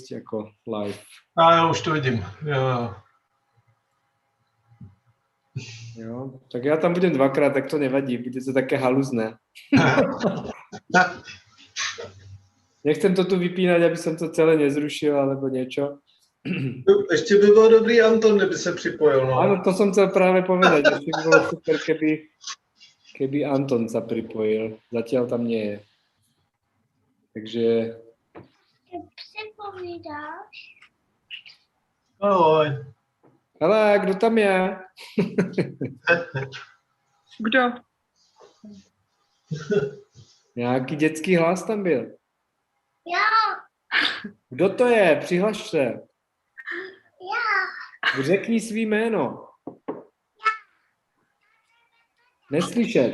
teď jako live. A já už to vidím. Jo. Jo, tak já tam budem dvakrát, tak to nevadí, bude to také haluzné. Nechcem to tu vypínat, aby som to celé nezrušil, alebo niečo. Ještě by bylo dobrý Anton, kdyby se připojil. No. Áno, to som chcel práve povedať. Ešte by bolo super, keby Anton sa pripojil. Zatiaľ tam nie je. Takže... Připomínáš? Ahoj. Ale kdo tam je? Kdo? Nějaký dětský hlas tam byl. Já. Kdo to je? Přihlaš se. Já. Řekni svý jméno. Neslyšet.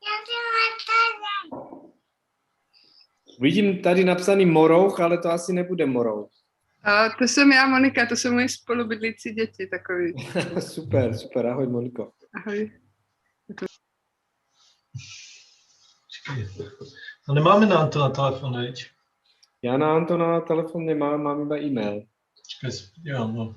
Já jsem Antona. Vidím tady napsaný Morouch, ale to asi nebude Morouch. To jsem já, Monika, to jsou moji spolubydlící děti takový. Super, super, ahoj Moniko. Ahoj. A nemáme na Antona telefon, veď? Já na Antona telefon nemám, mám iba e-mail. Čekaj, se podívám, no.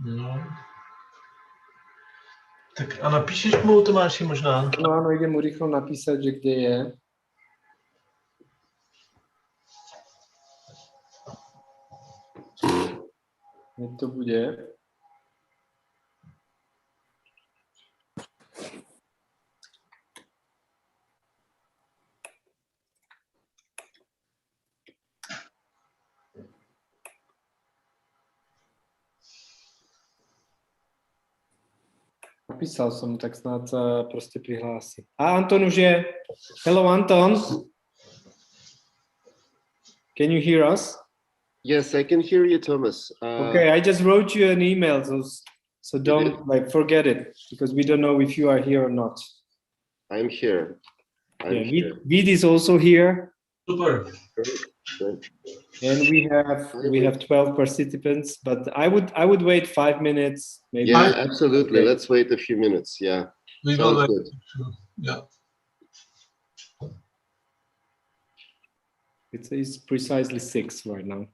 No. Tak a napíšeš mu, Tomáši, možná? No ano, idem mu rýchlo napísať, že kde je. Kde to bude? Napísal som mu, tak snad sa proste prihlási. A Anton už je. Hello Anton. Can you hear us? Yes, I can hear you, Thomas. Okay, I just wrote you an email, so don't like forget it, because we don't know if you are here or not. I'm here. Yeah, Vid is also here. Super. Good. And we have 12 participants, but I would wait 5 minutes, maybe. Yeah, absolutely. Okay. Let's wait a few minutes. Yeah. We Sounds will good. Yeah. It's precisely 6 right now.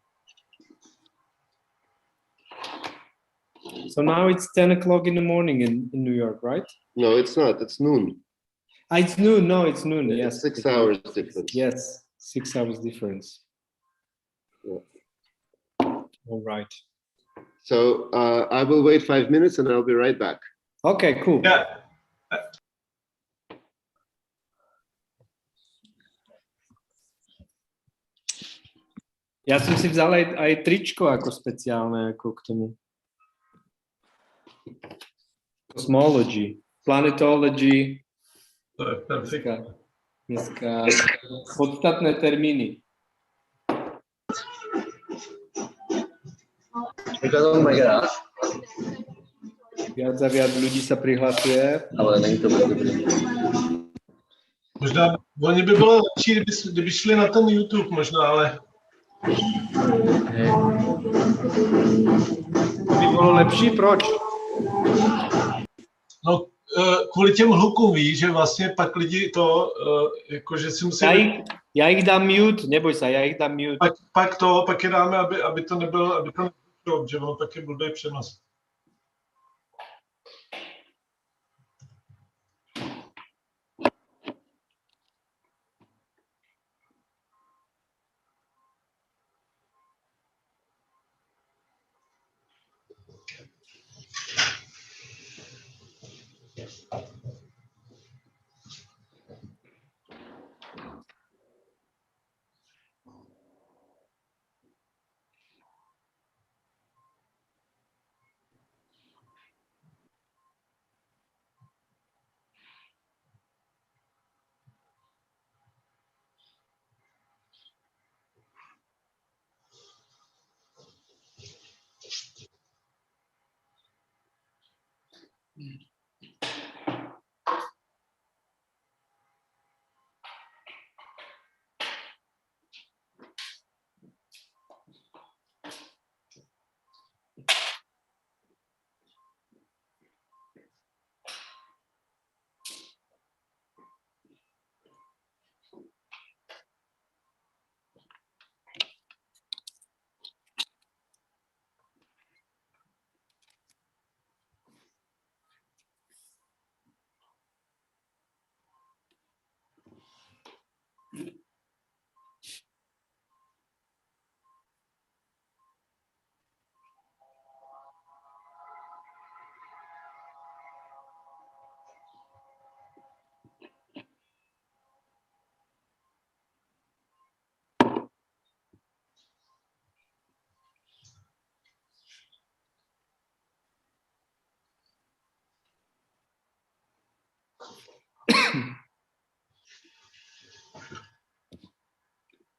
So now it's 10 o'clock in the morning in New York, right? No, it's not. It's noon. It's noon. No, it's noon. Yeah, Yes. 6 hours difference. Yes, 6 hours difference. Yeah. All right. So I will wait 5 minutes and I'll be right back. Okay, cool. Yeah. Ja som si vzal aj tričko ako speciálne ako k tomu. Cosmology, planetology. To je perfektné. Dneska podstatné termíny. Viac a viac ľudí sa prihlasuje. Ale není to moc dobrý. Možná, oni by bylo lepší, kdyby šli na ten YouTube možná, ale... By bolo lepší? Proč? No, kvůli těm hlukům, víš, že vlastně pak lidi to, jakože si musí... Ja ich dám mute, neboj sa, ja ich dám mute. Pak je dáme, aby to nebylo, že ono pak je blbý přenos.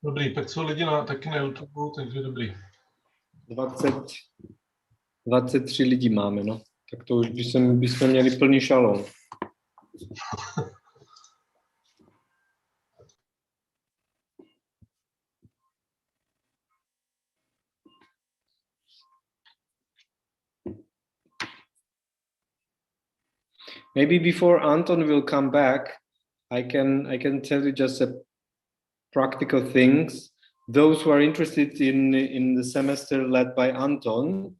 Dobrý, pak jsou lidi taky na YouTube, takže dobrý. 23 lidí máme, no. Tak to už bychom měli plný Šaloun. Maybe before Anton will come back, I can tell you just a practical things. Those who are interested in the semester led by Anton,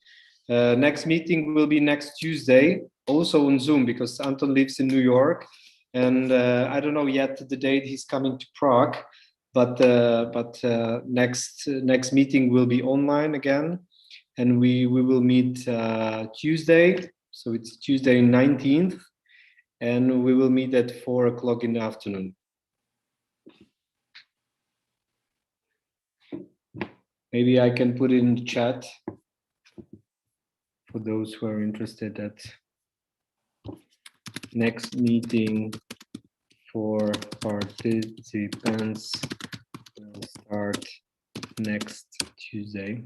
next meeting will be next Tuesday, also on Zoom, because Anton lives in New York, and I don't know yet the date he's coming to Prague, but next meeting will be online again, and we will meet Tuesday, so it's Tuesday 19th, and we will meet at 4 o'clock in the afternoon. Maybe I can put it in the chat for those who are interested. That next meeting for participants will start next Tuesday.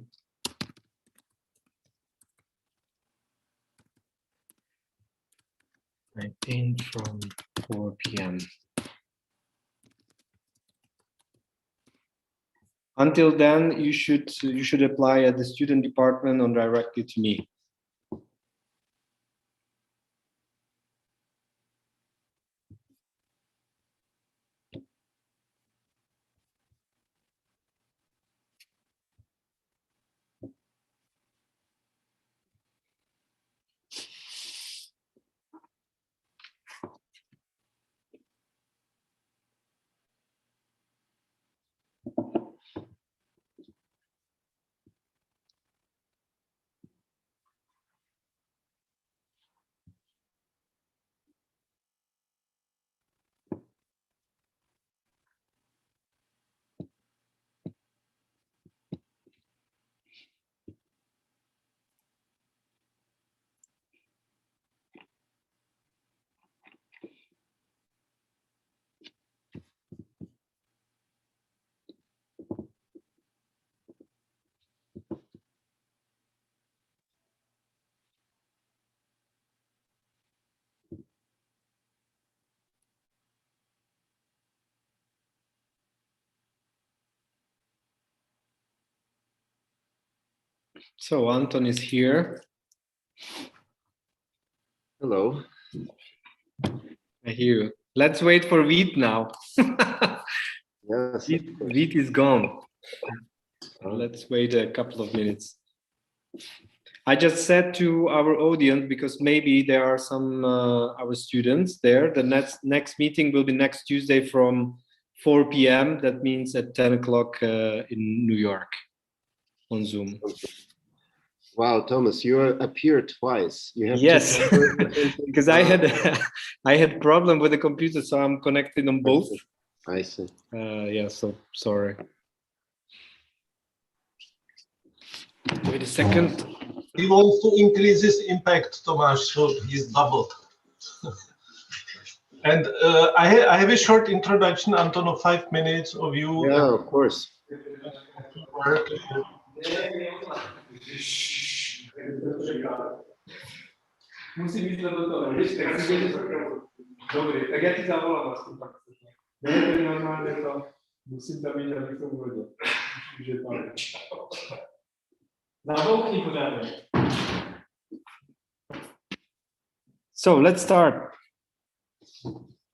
I think from 4 p.m. Until then, you should apply at the student department or directly to me. So Anton is here. Hello. I hear you. Let's wait for Vít now. Yes. Vít is gone. Let's wait a couple of minutes. I just said to our audience, because maybe there are some our students there, the next meeting will be next Tuesday from 4 p.m. That means at 10 o'clock in New York on Zoom. Wow, Thomas, you appeared twice. You have yes, because I had problem with the computer, so I'm connected on both. I see. Yeah, so sorry. Wait a second. He wants to increase his impact, Tomáš, so he's doubled. And I have a short introduction, Anton, of 5 minutes of you. Yeah, of course. Musím myslet do toho, víš, tak si dělíš dobrý, tak já ti zavolám vlastně pak. Ne, to je normálně to, musím tam mít, abych to uvedl. Že tam. Zabouchni pořádně. So let's start.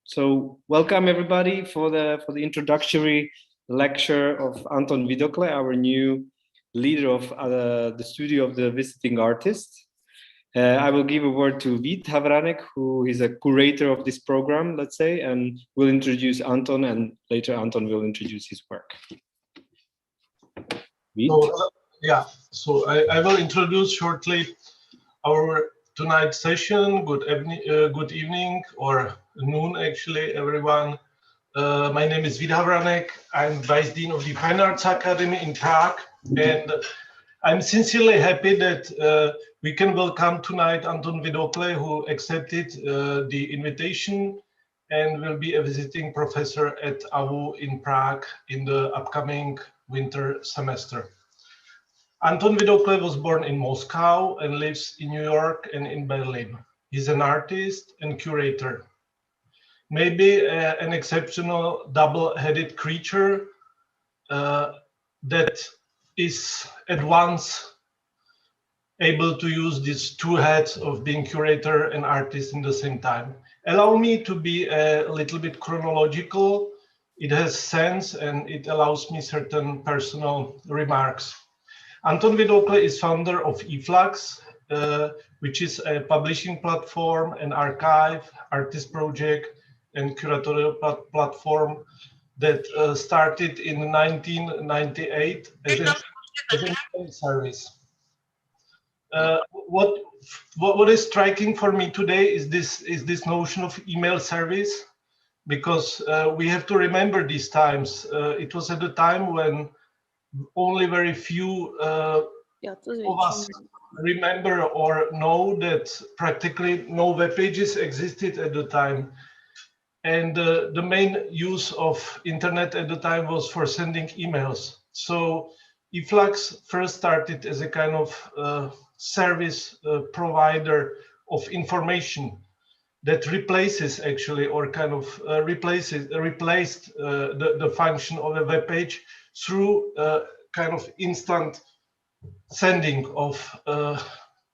So welcome everybody for the introductory lecture of Anton Vidokle, our new leader of the studio of the visiting artist. I will give a word to Vít Havranek, who is a curator of this program, let's say, and will introduce Anton, and later Anton will introduce his work. Vít? So I will introduce shortly our tonight's session. Good evening or noon, actually, everyone. My name is Vít Havranek. I'm Vice Dean of the Fine Arts Academy in Prague, and I'm sincerely happy that we can welcome tonight Anton Vidokle, who accepted the invitation. and will be a visiting professor at AVU in Prague in the upcoming winter semester. Anton Vidokle was born in Moscow and lives in New York and in Berlin. He's an artist and curator. Maybe an exceptional double-headed creature that is at once able to use these two hats of being curator and artist in the same time. Allow me to be a little bit chronological. It has sense and it allows me certain personal remarks. Anton Vidokle is founder of eFlux, which is a publishing platform, an archive, artist project, and curatorial platform that started in 1998 as an service. What is striking for me today is this notion of email service, because we have to remember these times. It was at the time when only very few of us remember or know that practically no web pages existed at the time. And the main use of internet at the time was for sending emails. So eFlux first started as a kind of service provider of information that replaces actually, or kind of replaced the function of a web page through kind of instant sending of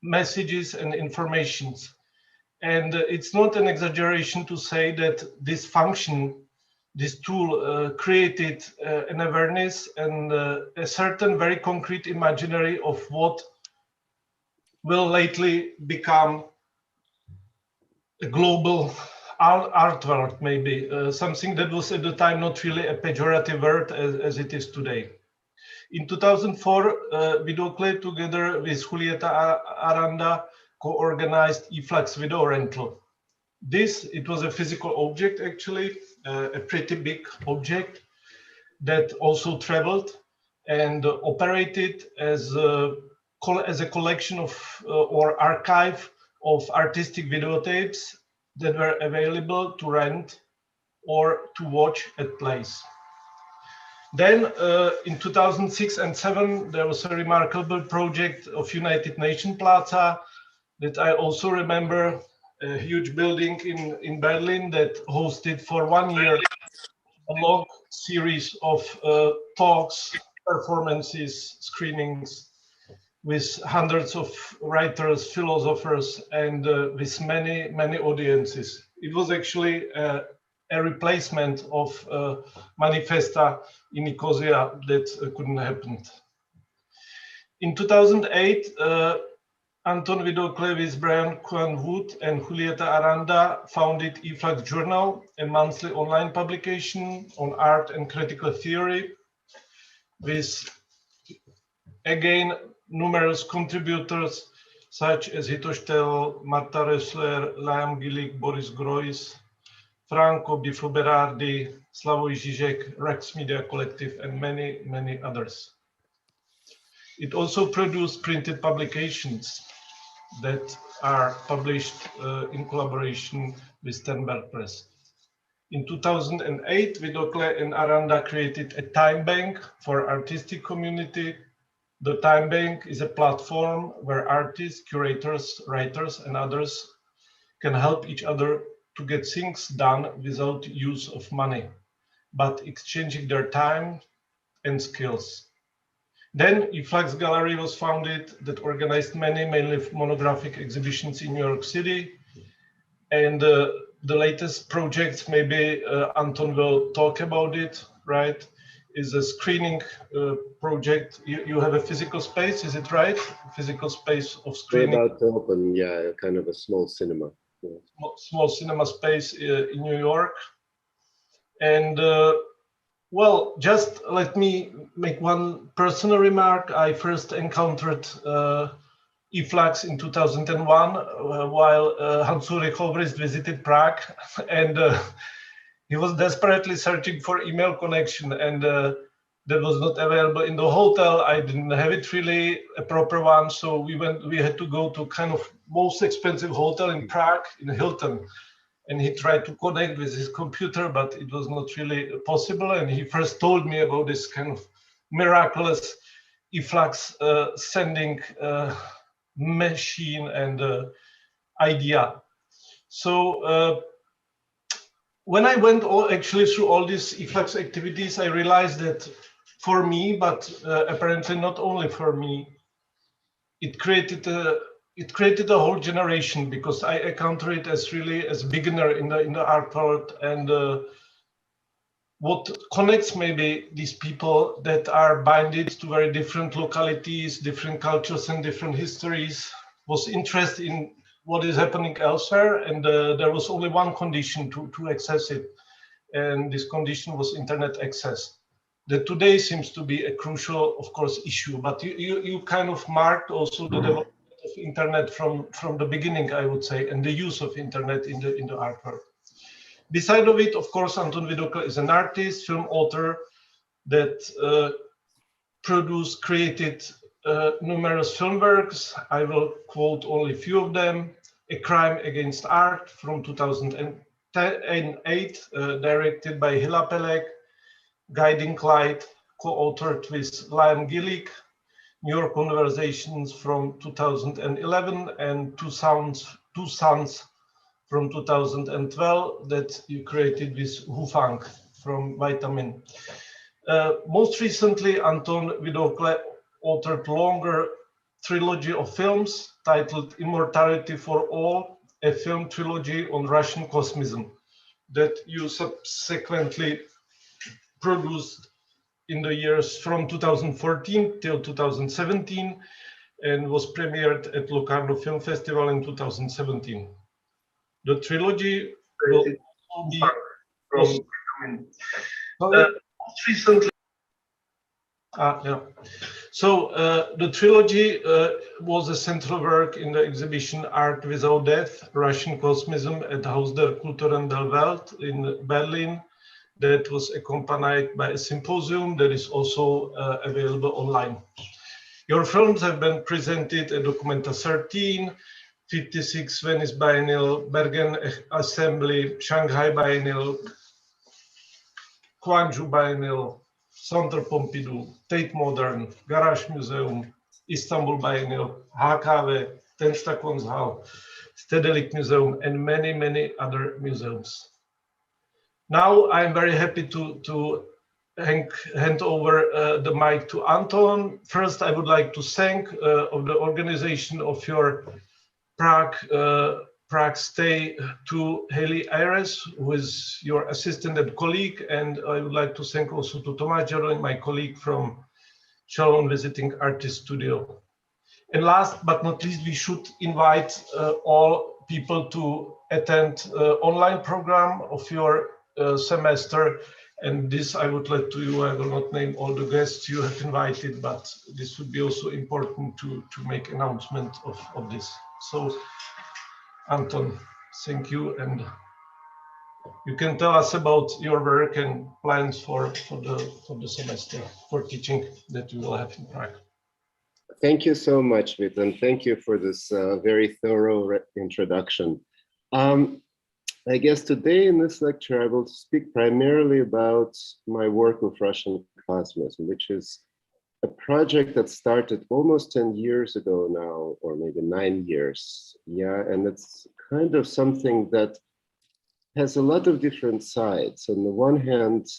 messages and informations. And it's not an exaggeration to say that this function, this tool created an awareness and a certain very concrete imaginary of what will lately become a global art world, maybe, something that was at the time not really a pejorative word as it is today. In 2004, Vidokle, together with Julieta Aranda, co-organized eFlux video rental. It was a physical object, actually, a pretty big object that also traveled and operated as a collection of or archive of artistic videotapes that were available to rent or to watch at plays. Then in 2006 and 2007, there was a remarkable project of United Nations Plaza that I also remember, a huge building in Berlin that hosted for 1 year a long series of talks, performances, screenings with hundreds of writers, philosophers, and with many, many audiences. It was actually a replacement of Manifesta in Nicosia that couldn't happen. In 2008, Anton Vidokle with Brian Cohen-Wood and Julieta Aranda founded eFlux Journal, a monthly online publication on art and critical theory, with, again, numerous contributors such as Hito Štel, Marta Ressler, Liam Gillick, Boris Groys, Franco Bifo Berardi, Slavoj Žižek, Rex Media Collective, and many, many others. It also produced printed publications that are published in collaboration with Stenberg Press. In 2008, Vidokle and Aranda created a time bank for artistic community. The time bank is a platform where artists, curators, writers, and others can help each other to get things done without use of money, but exchanging their time and skills. Then eFlux Gallery was founded that organized many, mainly monographic exhibitions in New York City. And the latest projects, maybe Anton will talk about it, right? Is a screening project. You have a physical space, is it right? Physical space of screening. We're about to open, yeah, kind of a small cinema. Yeah. Small cinema space in New York. And well, just let me make one personal remark. I first encountered eFlux in 2001 while Hans-Ulrich Holbrist visited Prague, and he was desperately searching for email connection, and that was not available in the hotel. I didn't have it really, a proper one, so we had to go to kind of most expensive hotel in Prague, in Hilton. and he tried to connect with his computer, but it was not really possible. And he first told me about this kind of miraculous efflux sending machine and idea. So when I went actually through all these efflux activities, I realized that for me, but apparently not only for me, it created a whole generation, because I encounter it as really as beginner in the art world. And what connects maybe these people that are binded to very different localities, different cultures and different histories, was interest in what is happening elsewhere. And there was only one condition to access it. And this condition was internet access. That today seems to be a crucial, of course, issue. But you kind of marked also the development of internet from the beginning, I would say, and the use of internet in the art world. Beside of it, of course, Anton Vidokle is an artist, film author that created numerous film works. I will quote only a few of them. A Crime Against Art from 2008, directed by Hila Pelek. Guiding Light, co-authored with Liam Gillick. New York Conversations from 2011, and Two Sons from 2012 that you created with Hu Fang from Vitamin. Most recently, Anton Vidokle authored longer trilogy of films titled Immortality for All, a film trilogy on Russian Cosmism that you subsequently produced in the years from 2014 till 2017 and was premiered at Locarno Film Festival in 2017. The trilogy will be most recently. So the trilogy was a central work in the exhibition Art Without Death, Russian Cosmism at Haus der Kulturen der Welt in Berlin. That was accompanied by a symposium that is also available online. Your films have been presented at Documenta 13, 56 Venice Biennial, Bergen Assembly, Shanghai Biennial, Guangzhou Biennial, Centre Pompidou, Tate Modern, Garage Museum, Istanbul Biennial, HKW, Tenstakonshal, Stedelijk Museum, and many, many other museums. Now I'm very happy to hand over the mic to Anton. First, I would like to thank of the organization of your Prague stay to Haley Ayres, who is your assistant and colleague, and I would like to thank also to Tomáš Jaroň, my colleague from Šaloun Visiting Artist Studio. And last but not least, we should invite all people to attend online program of your semester, and this I would let to you. I will not name all the guests you have invited, but this would be also important to make announcement of this. So Anton, thank you, and you can tell us about your work and plans for the semester for teaching that you will have in Prague. Thank you so much, Vit, and thank you for this very thorough introduction. I guess today in this lecture, I will speak primarily about my work with Russian Cosmism, which is a project that started almost 10 years ago now, or maybe 9 years. Yeah, and it's kind of something that has a lot of different sides. On the one hand,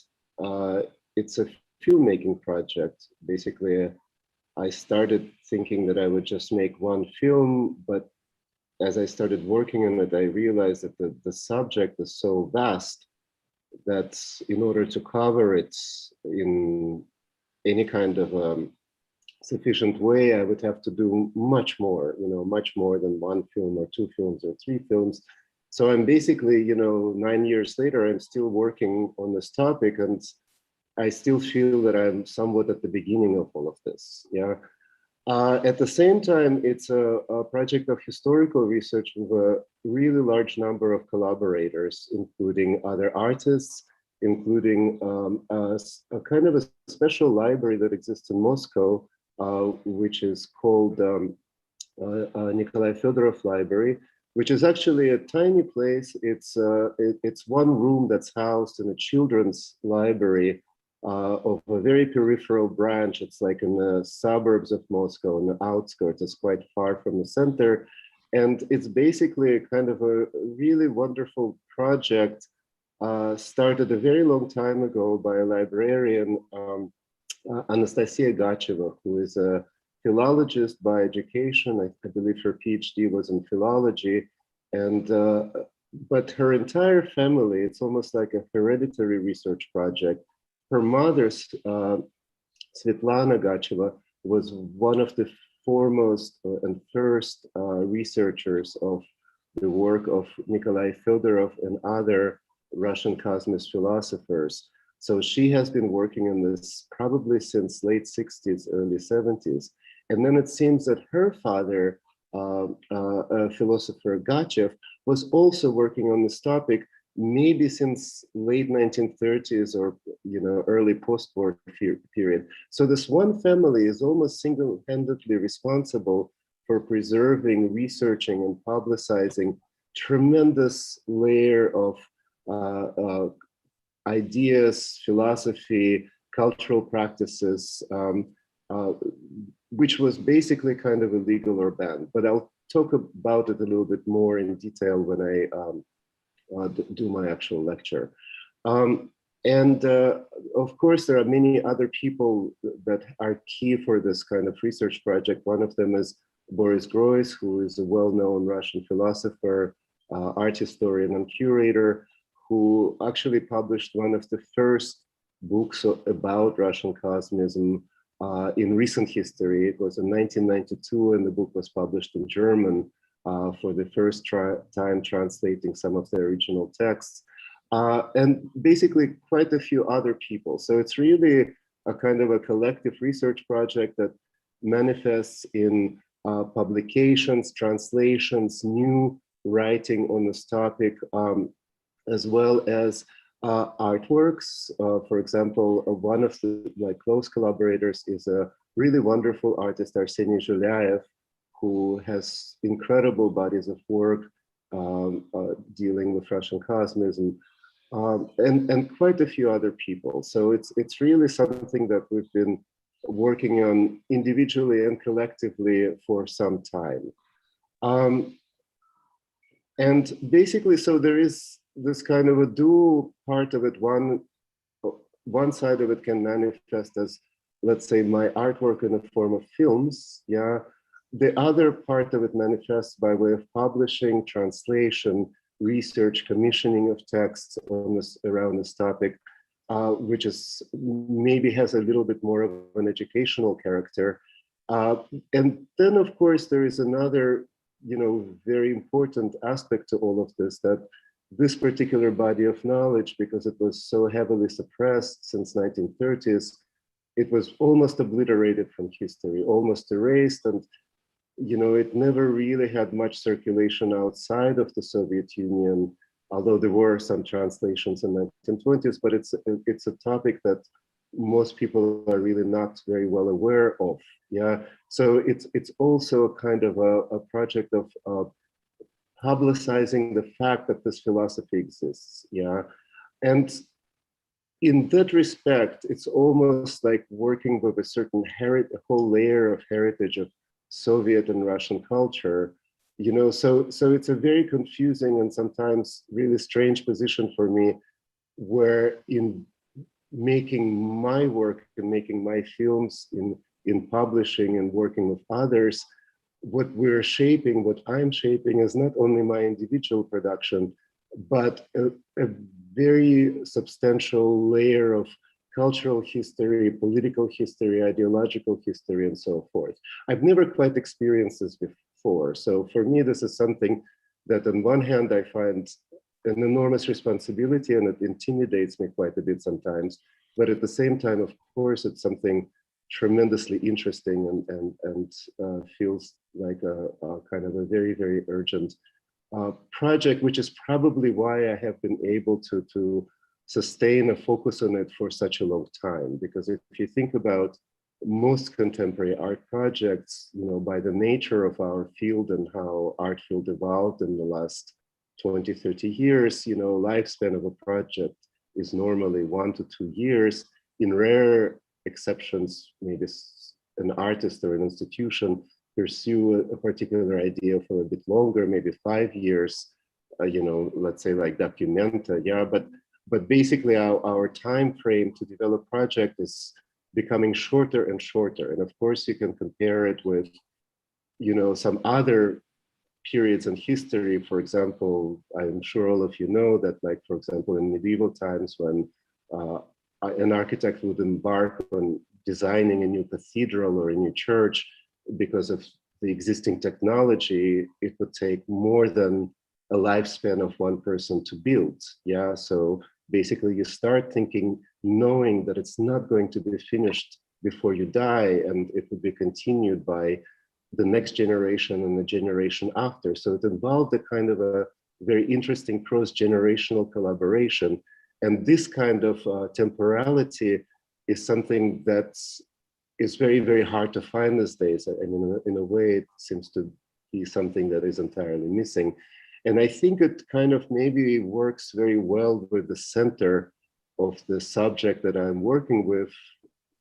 it's a filmmaking project. Basically, I started thinking that I would just make one film, but as I started working on it, I realized that the subject is so vast that in order to cover it in any kind of sufficient way, I would have to do much more, much more than one film or two films or three films. So I'm basically, 9 years later, I'm still working on this topic, and I still feel that I'm somewhat at the beginning of all of this. Yeah. At the same time, it's a project of historical research with a really large number of collaborators, including other artists, including a kind of a special library that exists in Moscow, which is called Nikolai Fedorov Library, which is actually a tiny place. It's one room that's housed in a children's library of a very peripheral branch. It's like in the suburbs of Moscow, in the outskirts. It's quite far from the center. And it's basically a kind of a really wonderful project started a very long time ago by a librarian, Anastasia Gacheva, who is a philologist by education. I believe her PhD was in philology. And but her entire family, it's almost like a hereditary research project. Her mother, Svetlana Gacheva, was one of the foremost and first researchers of the work of Nikolai Fyodorov and other Russian cosmist philosophers. So she has been working on this probably since late 60s, early 70s. And then it seems that her father, philosopher Gachev, was also working on this topic, maybe since late 1930s or early post-war period. So this one family is almost single-handedly responsible for preserving, researching, and publicizing tremendous layer of ideas, philosophy, cultural practices, which was basically kind of illegal or banned. But I'll talk about it a little bit more in detail when I do my actual lecture. Of course, there are many other people that are key for this kind of research project. One of them is Boris Groys, who is a well-known Russian philosopher, art historian, and curator, who actually published one of the first books about Russian Cosmism in recent history. It was in 1992, and the book was published in German for the first time, translating some of the original texts, and basically quite a few other people. So it's really a kind of a collective research project that manifests in publications, translations, new writing on this topic, as well as artworks. For example, one of my close collaborators is a really wonderful artist, Arseniy Zhulyaev, who has incredible bodies of work dealing with Russian Cosmism, and quite a few other people. So it's really something that we've been working on individually and collectively for some time. And basically, so there is this kind of a dual part of it. One side of it can manifest as, let's say, my artwork in the form of films, yeah. The other part of it manifests by way of publishing, translation, research, commissioning of texts on this, around this topic, which is maybe has a little bit more of an educational character. And then, of course, there is another, very important aspect to all of this, that this particular body of knowledge, because it was so heavily suppressed since 1930s, it was almost obliterated from history, almost erased, and it never really had much circulation outside of the Soviet Union, although there were some translations in the 1920s, but it's a topic that most people are really not very well aware of. Yeah, so it's also kind of a project of publicizing the fact that this philosophy exists. Yeah, and in that respect, it's almost like working with a certain a whole layer of heritage of Soviet and Russian culture, so it's a very confusing and sometimes really strange position for me, where in making my work and making my films, in publishing and working with others, what I'm shaping is not only my individual production, but a very substantial layer of cultural history, political history, ideological history, and so forth. I've never quite experienced this before. So for me, this is something that on one hand, I find an enormous responsibility, and it intimidates me quite a bit sometimes. But at the same time, of course, it's something tremendously interesting and feels like a kind of a very, very urgent project, which is probably why I have been able to sustain a focus on it for such a long time. Because if you think about most contemporary art projects, by the nature of our field and how art field evolved in the last 20, 30 years, lifespan of a project is normally 1 to 2 years. In rare exceptions, maybe an artist or an institution pursue a particular idea for a bit longer, maybe 5 years, let's say like Documenta, yeah, but basically our time frame to develop project is becoming shorter and shorter. And of course you can compare it with, some other periods in history. For example, I'm sure all of you know that, like, for example, in medieval times when an architect would embark on designing a new cathedral or a new church, because of the existing technology, it would take more than a lifespan of one person to build. Yeah, so basically you start thinking, knowing that it's not going to be finished before you die, and it will be continued by the next generation and the generation after. So it involved a kind of a very interesting cross-generational collaboration. And this kind of temporality is something that is very, very hard to find these days. And in a way, it seems to be something that is entirely missing. And I think it kind of maybe works very well with the center of the subject that I'm working with,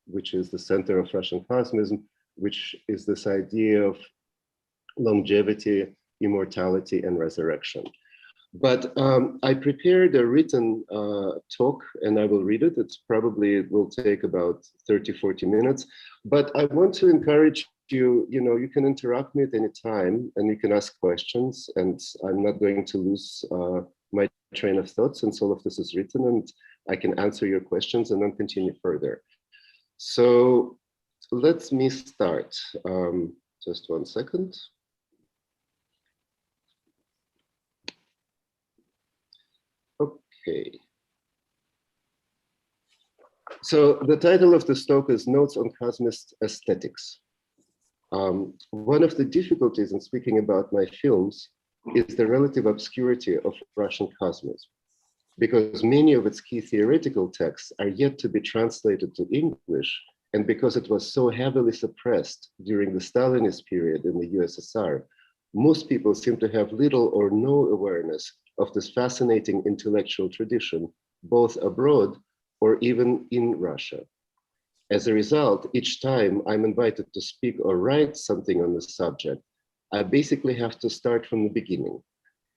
which is the center of Russian Cosmism, which is this idea of longevity, immortality, and resurrection. But I prepared a written talk, and I will read it. It will take about 30, 40 minutes. But I want to encourage you, you can interrupt me at any time and you can ask questions, and I'm not going to lose my train of thought since all of this is written, and I can answer your questions and then continue further. So let me start. Just 1 second. Okay. So the title of this talk is Notes on Cosmist Aesthetics. One of the difficulties in speaking about my films is the relative obscurity of Russian Cosmism, because many of its key theoretical texts are yet to be translated to English, and because it was so heavily suppressed during the Stalinist period in the USSR, most people seem to have little or no awareness of this fascinating intellectual tradition, both abroad or even in Russia. As a result, each time I'm invited to speak or write something on this subject, I basically have to start from the beginning.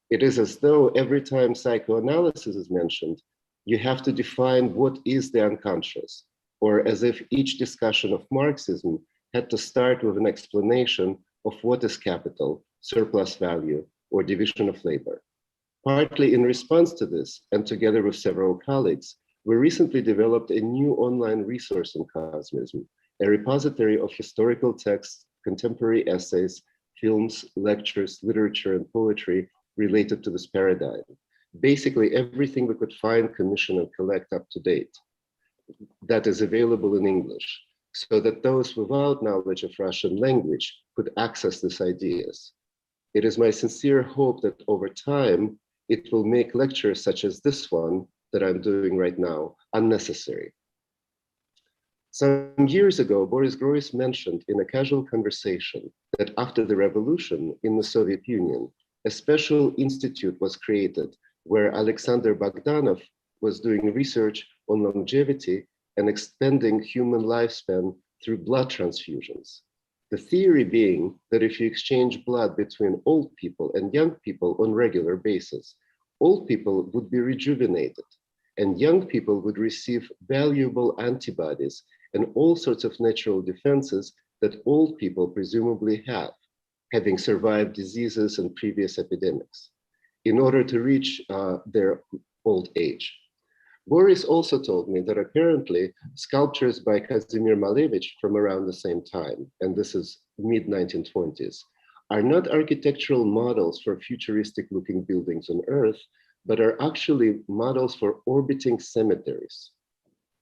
It is as though every time psychoanalysis is mentioned, you have to define what is the unconscious, or as if each discussion of Marxism had to start with an explanation of what is capital, surplus value, or division of labor. Partly in response to this, and together with several colleagues, we recently developed a new online resource on Cosmism, a repository of historical texts, contemporary essays, films, lectures, literature, and poetry related to this paradigm. Basically, everything we could find, commission, and collect up to date that is available in English, so that those without knowledge of Russian language could access these ideas. It is my sincere hope that over time, it will make lectures such as this one that I'm doing right now unnecessary. Some years ago, Boris Groys mentioned in a casual conversation that after the revolution in the Soviet Union, a special institute was created where Alexander Bogdanov was doing research on longevity and extending human lifespan through blood transfusions. The theory being that if you exchange blood between old people and young people on a regular basis, old people would be rejuvenated and young people would receive valuable antibodies and all sorts of natural defenses that old people presumably have, having survived diseases and previous epidemics, in order to reach their old age. Boris also told me that apparently sculptures by Kazimir Malevich from around the same time, and this is mid-1920s, are not architectural models for futuristic looking buildings on Earth, but are actually models for orbiting cemeteries.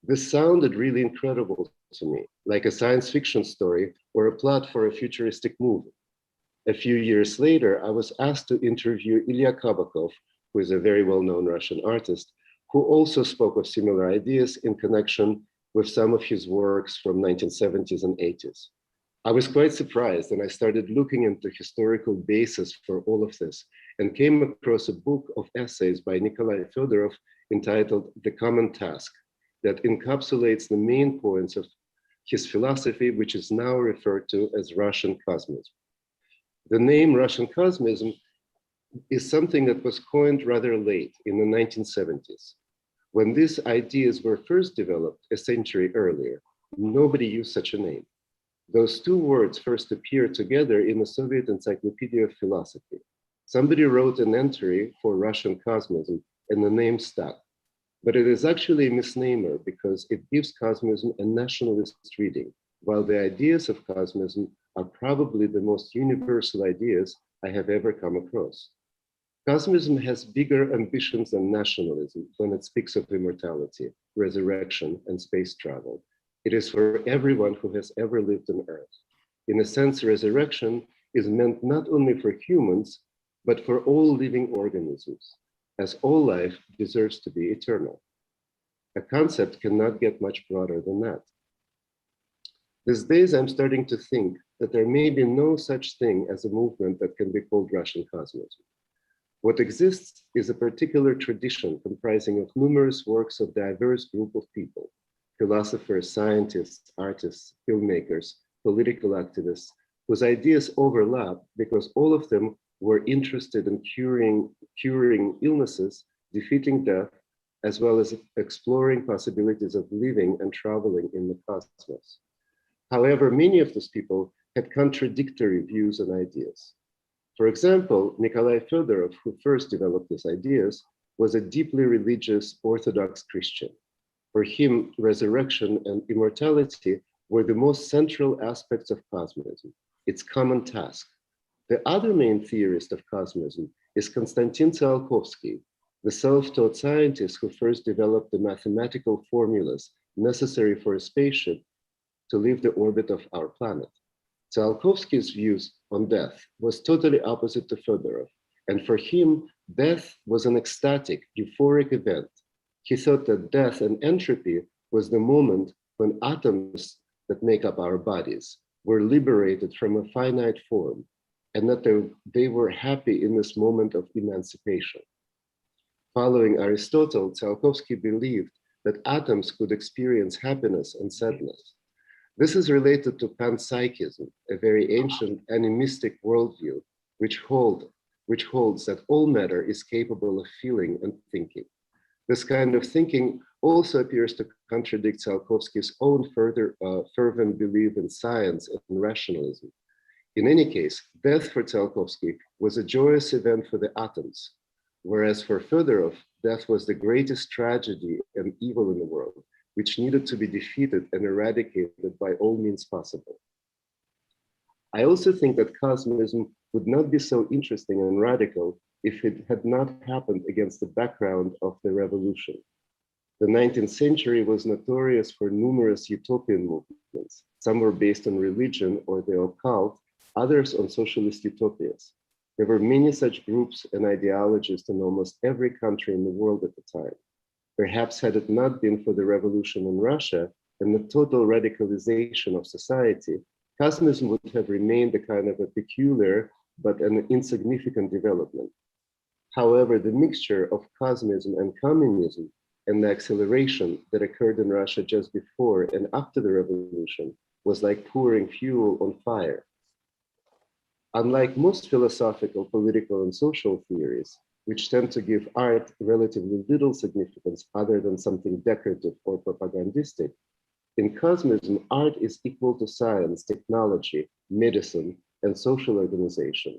This sounded really incredible to me, like a science fiction story or a plot for a futuristic movie. A few years later, I was asked to interview Ilya Kabakov, who is a very well-known Russian artist, who also spoke of similar ideas in connection with some of his works from 1970s and 80s. I was quite surprised, and I started looking into historical basis for all of this and came across a book of essays by Nikolai Fedorov entitled The Common Task, that encapsulates the main points of his philosophy, which is now referred to as Russian Cosmism. The name Russian Cosmism is something that was coined rather late in the 1970s. When these ideas were first developed a century earlier, nobody used such a name. Those two words first appeared together in the Soviet Encyclopedia of Philosophy. Somebody wrote an entry for Russian Cosmism and the name stuck. But it is actually a misnomer because it gives Cosmism a nationalist reading, while the ideas of Cosmism are probably the most universal ideas I have ever come across. Cosmism has bigger ambitions than nationalism when it speaks of immortality, resurrection, and space travel. It is for everyone who has ever lived on Earth. In a sense, resurrection is meant not only for humans, but for all living organisms, as all life deserves to be eternal. A concept cannot get much broader than that. These days, I'm starting to think that there may be no such thing as a movement that can be called Russian Cosmism. What exists is a particular tradition comprising of numerous works of diverse group of people, philosophers, scientists, artists, filmmakers, political activists, whose ideas overlap because all of them were interested in curing illnesses, defeating death, as well as exploring possibilities of living and traveling in the cosmos. However, many of those people had contradictory views and ideas. For example, Nikolai Fedorov, who first developed these ideas, was a deeply religious Orthodox Christian. For him, resurrection and immortality were the most central aspects of Cosmism, its common task. The other main theorist of Cosmism is Constantine Zelkowski, the self-taught scientist who first developed the mathematical formulas necessary for a spaceship to leave the orbit of our planet. Tsiolkovsky's views on death was totally opposite to Fedorov, and for him, death was an ecstatic, euphoric event. He thought that death and entropy was the moment when atoms that make up our bodies were liberated from a finite form, and that they were happy in this moment of emancipation. Following Aristotle, Tsiolkovsky believed that atoms could experience happiness and sadness. This is related to panpsychism, a very ancient animistic worldview, which holds that all matter is capable of feeling and thinking. This kind of thinking also appears to contradict Tsiolkovsky's own fervent belief in science and rationalism. In any case, death for Tsiolkovsky was a joyous event for the atoms, whereas for Fedorov, death was the greatest tragedy and evil in the world, which needed to be defeated and eradicated by all means possible. I also think that Cosmism would not be so interesting and radical if it had not happened against the background of the revolution. The 19th century was notorious for numerous utopian movements. Some were based on religion or the occult, others on socialist utopias. There were many such groups and ideologies in almost every country in the world at the time. Perhaps had it not been for the revolution in Russia and the total radicalization of society, Cosmism would have remained a kind of a peculiar but an insignificant development. However, the mixture of Cosmism and communism and the acceleration that occurred in Russia just before and after the revolution was like pouring fuel on fire. Unlike most philosophical, political, and social theories, which tend to give art relatively little significance other than something decorative or propagandistic, in Cosmism, art is equal to science, technology, medicine, and social organization,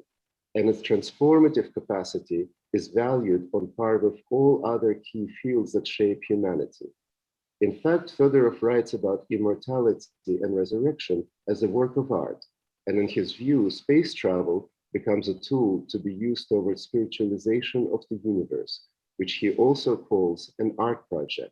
and its transformative capacity is valued on par with all other key fields that shape humanity. In fact, Fedorov writes about immortality and resurrection as a work of art, and in his view, space travel becomes a tool to be used towards spiritualization of the universe, which he also calls an art project.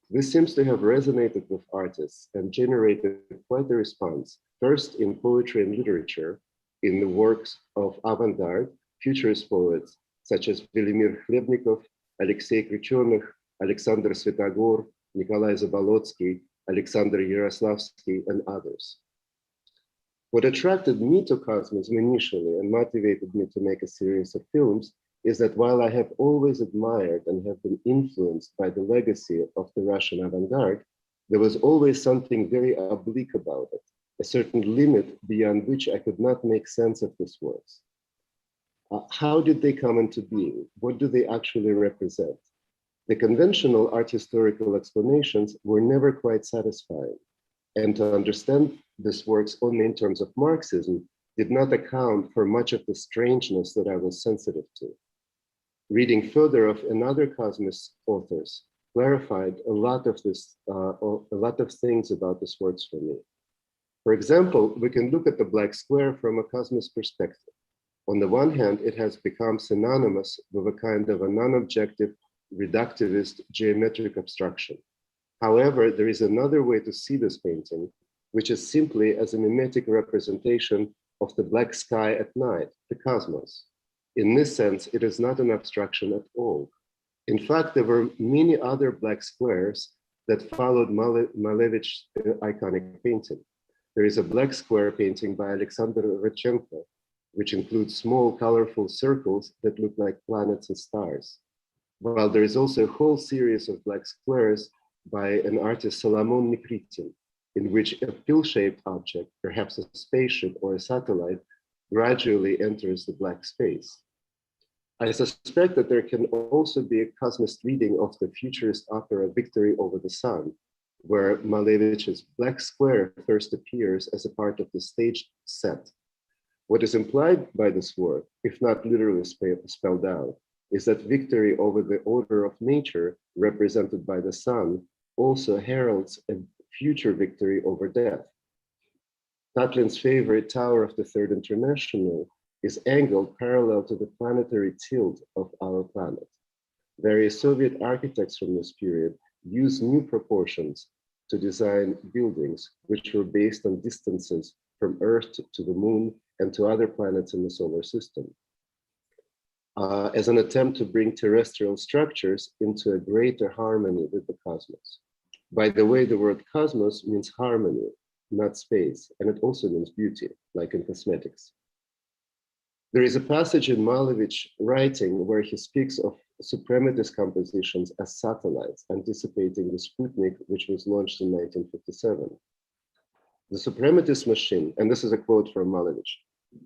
This seems to have resonated with artists and generated quite a response, first in poetry and literature, in the works of avant-garde, futurist poets such as Velimir Khlebnikov, Alexei Krichonych, Alexander Svetogor, Nikolai Zabolotsky, Alexander Yaroslavsky, and others. What attracted me to Cosmism initially and motivated me to make a series of films is that while I have always admired and have been influenced by the legacy of the Russian avant-garde, there was always something very oblique about it, a certain limit beyond which I could not make sense of these works. How did they come into being? What do they actually represent? The conventional art historical explanations were never quite satisfying, and to understand these works only in terms of Marxism did not account for much of the strangeness that I was sensitive to. Reading further of another cosmist authors clarified a lot of things about these works for me. For example, we can look at the black square from a cosmist perspective. On the one hand, it has become synonymous with a kind of a non-objective, reductivist geometric abstraction. However, there is another way to see this painting, which is simply as a mimetic representation of the black sky at night, the cosmos. In this sense, it is not an abstraction at all. In fact, there were many other black squares that followed Malevich's iconic painting. There is a black square painting by Alexander Rodchenko, which includes small, colorful circles that look like planets and stars. While there is also a whole series of black squares by an artist, Solomon Nikritin, in which a pill-shaped object, perhaps a spaceship or a satellite, gradually enters the black space. I suspect that there can also be a cosmist reading of the futurist opera Victory Over the Sun, where Malevich's black square first appears as a part of the stage set. What is implied by this work, if not literally spelled out, is that victory over the order of nature, represented by the sun, also heralds a future victory over death. Tatlin's favorite Tower of the Third International is angled parallel to the planetary tilt of our planet. Various Soviet architects from this period used new proportions to design buildings which were based on distances from Earth to the Moon and to other planets in the solar system, as an attempt to bring terrestrial structures into a greater harmony with the cosmos. By the way, the word cosmos means harmony, not space, and it also means beauty, like in cosmetics. There is a passage in Malevich's writing where he speaks of suprematist compositions as satellites, anticipating the Sputnik, which was launched in 1957. The suprematist machine, and this is a quote from Malevich,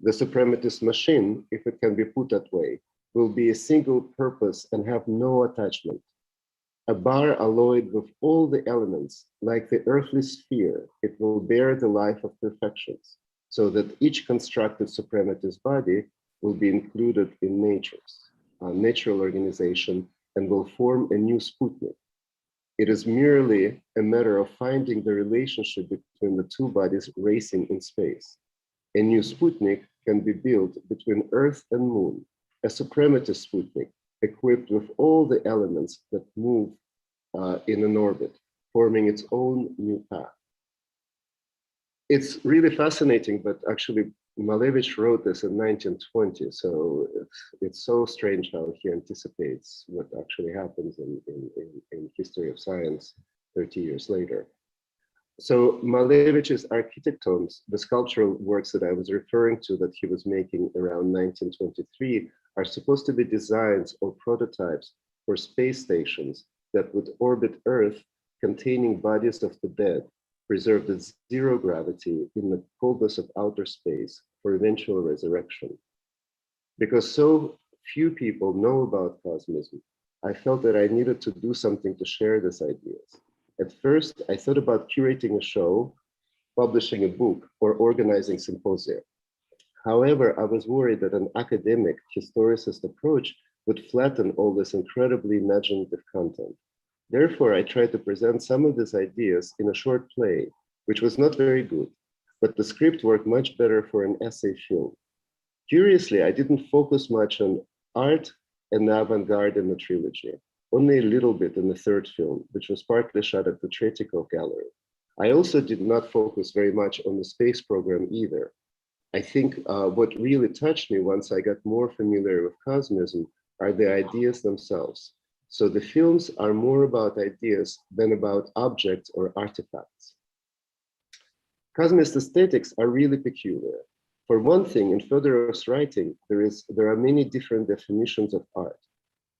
the suprematist machine, if it can be put that way, will be a single purpose and have no attachment. A bar alloyed with all the elements, like the earthly sphere, it will bear the life of perfections, so that each constructed suprematist body will be included in nature's natural organization and will form a new Sputnik. It is merely a matter of finding the relationship between the two bodies racing in space. A new Sputnik can be built between Earth and Moon, a suprematist Sputnik equipped with all the elements that move in an orbit, forming its own new path. It's really fascinating, but actually Malevich wrote this in 1920, so it's so strange how he anticipates what actually happens in history of science 30 years later. So Malevich's architectons, the sculptural works that I was referring to that he was making around 1923, are supposed to be designs or prototypes for space stations that would orbit Earth containing bodies of the dead, preserved at zero gravity in the coldness of outer space for eventual resurrection. Because so few people know about cosmism, I felt that I needed to do something to share these ideas. At first, I thought about curating a show, publishing a book, or organizing symposia. However, I was worried that an academic, historicist approach would flatten all this incredibly imaginative content. Therefore, I tried to present some of these ideas in a short play, which was not very good, but the script worked much better for an essay film. Curiously, I didn't focus much on art and the avant-garde in the trilogy, only a little bit in the third film, which was partly shot at the Tretyakov Gallery. I also did not focus very much on the space program either. I think what really touched me once I got more familiar with cosmism are the ideas themselves. So the films are more about ideas than about objects or artifacts. Cosmist aesthetics are really peculiar. For one thing, in Fedorov's writing, there are many different definitions of art.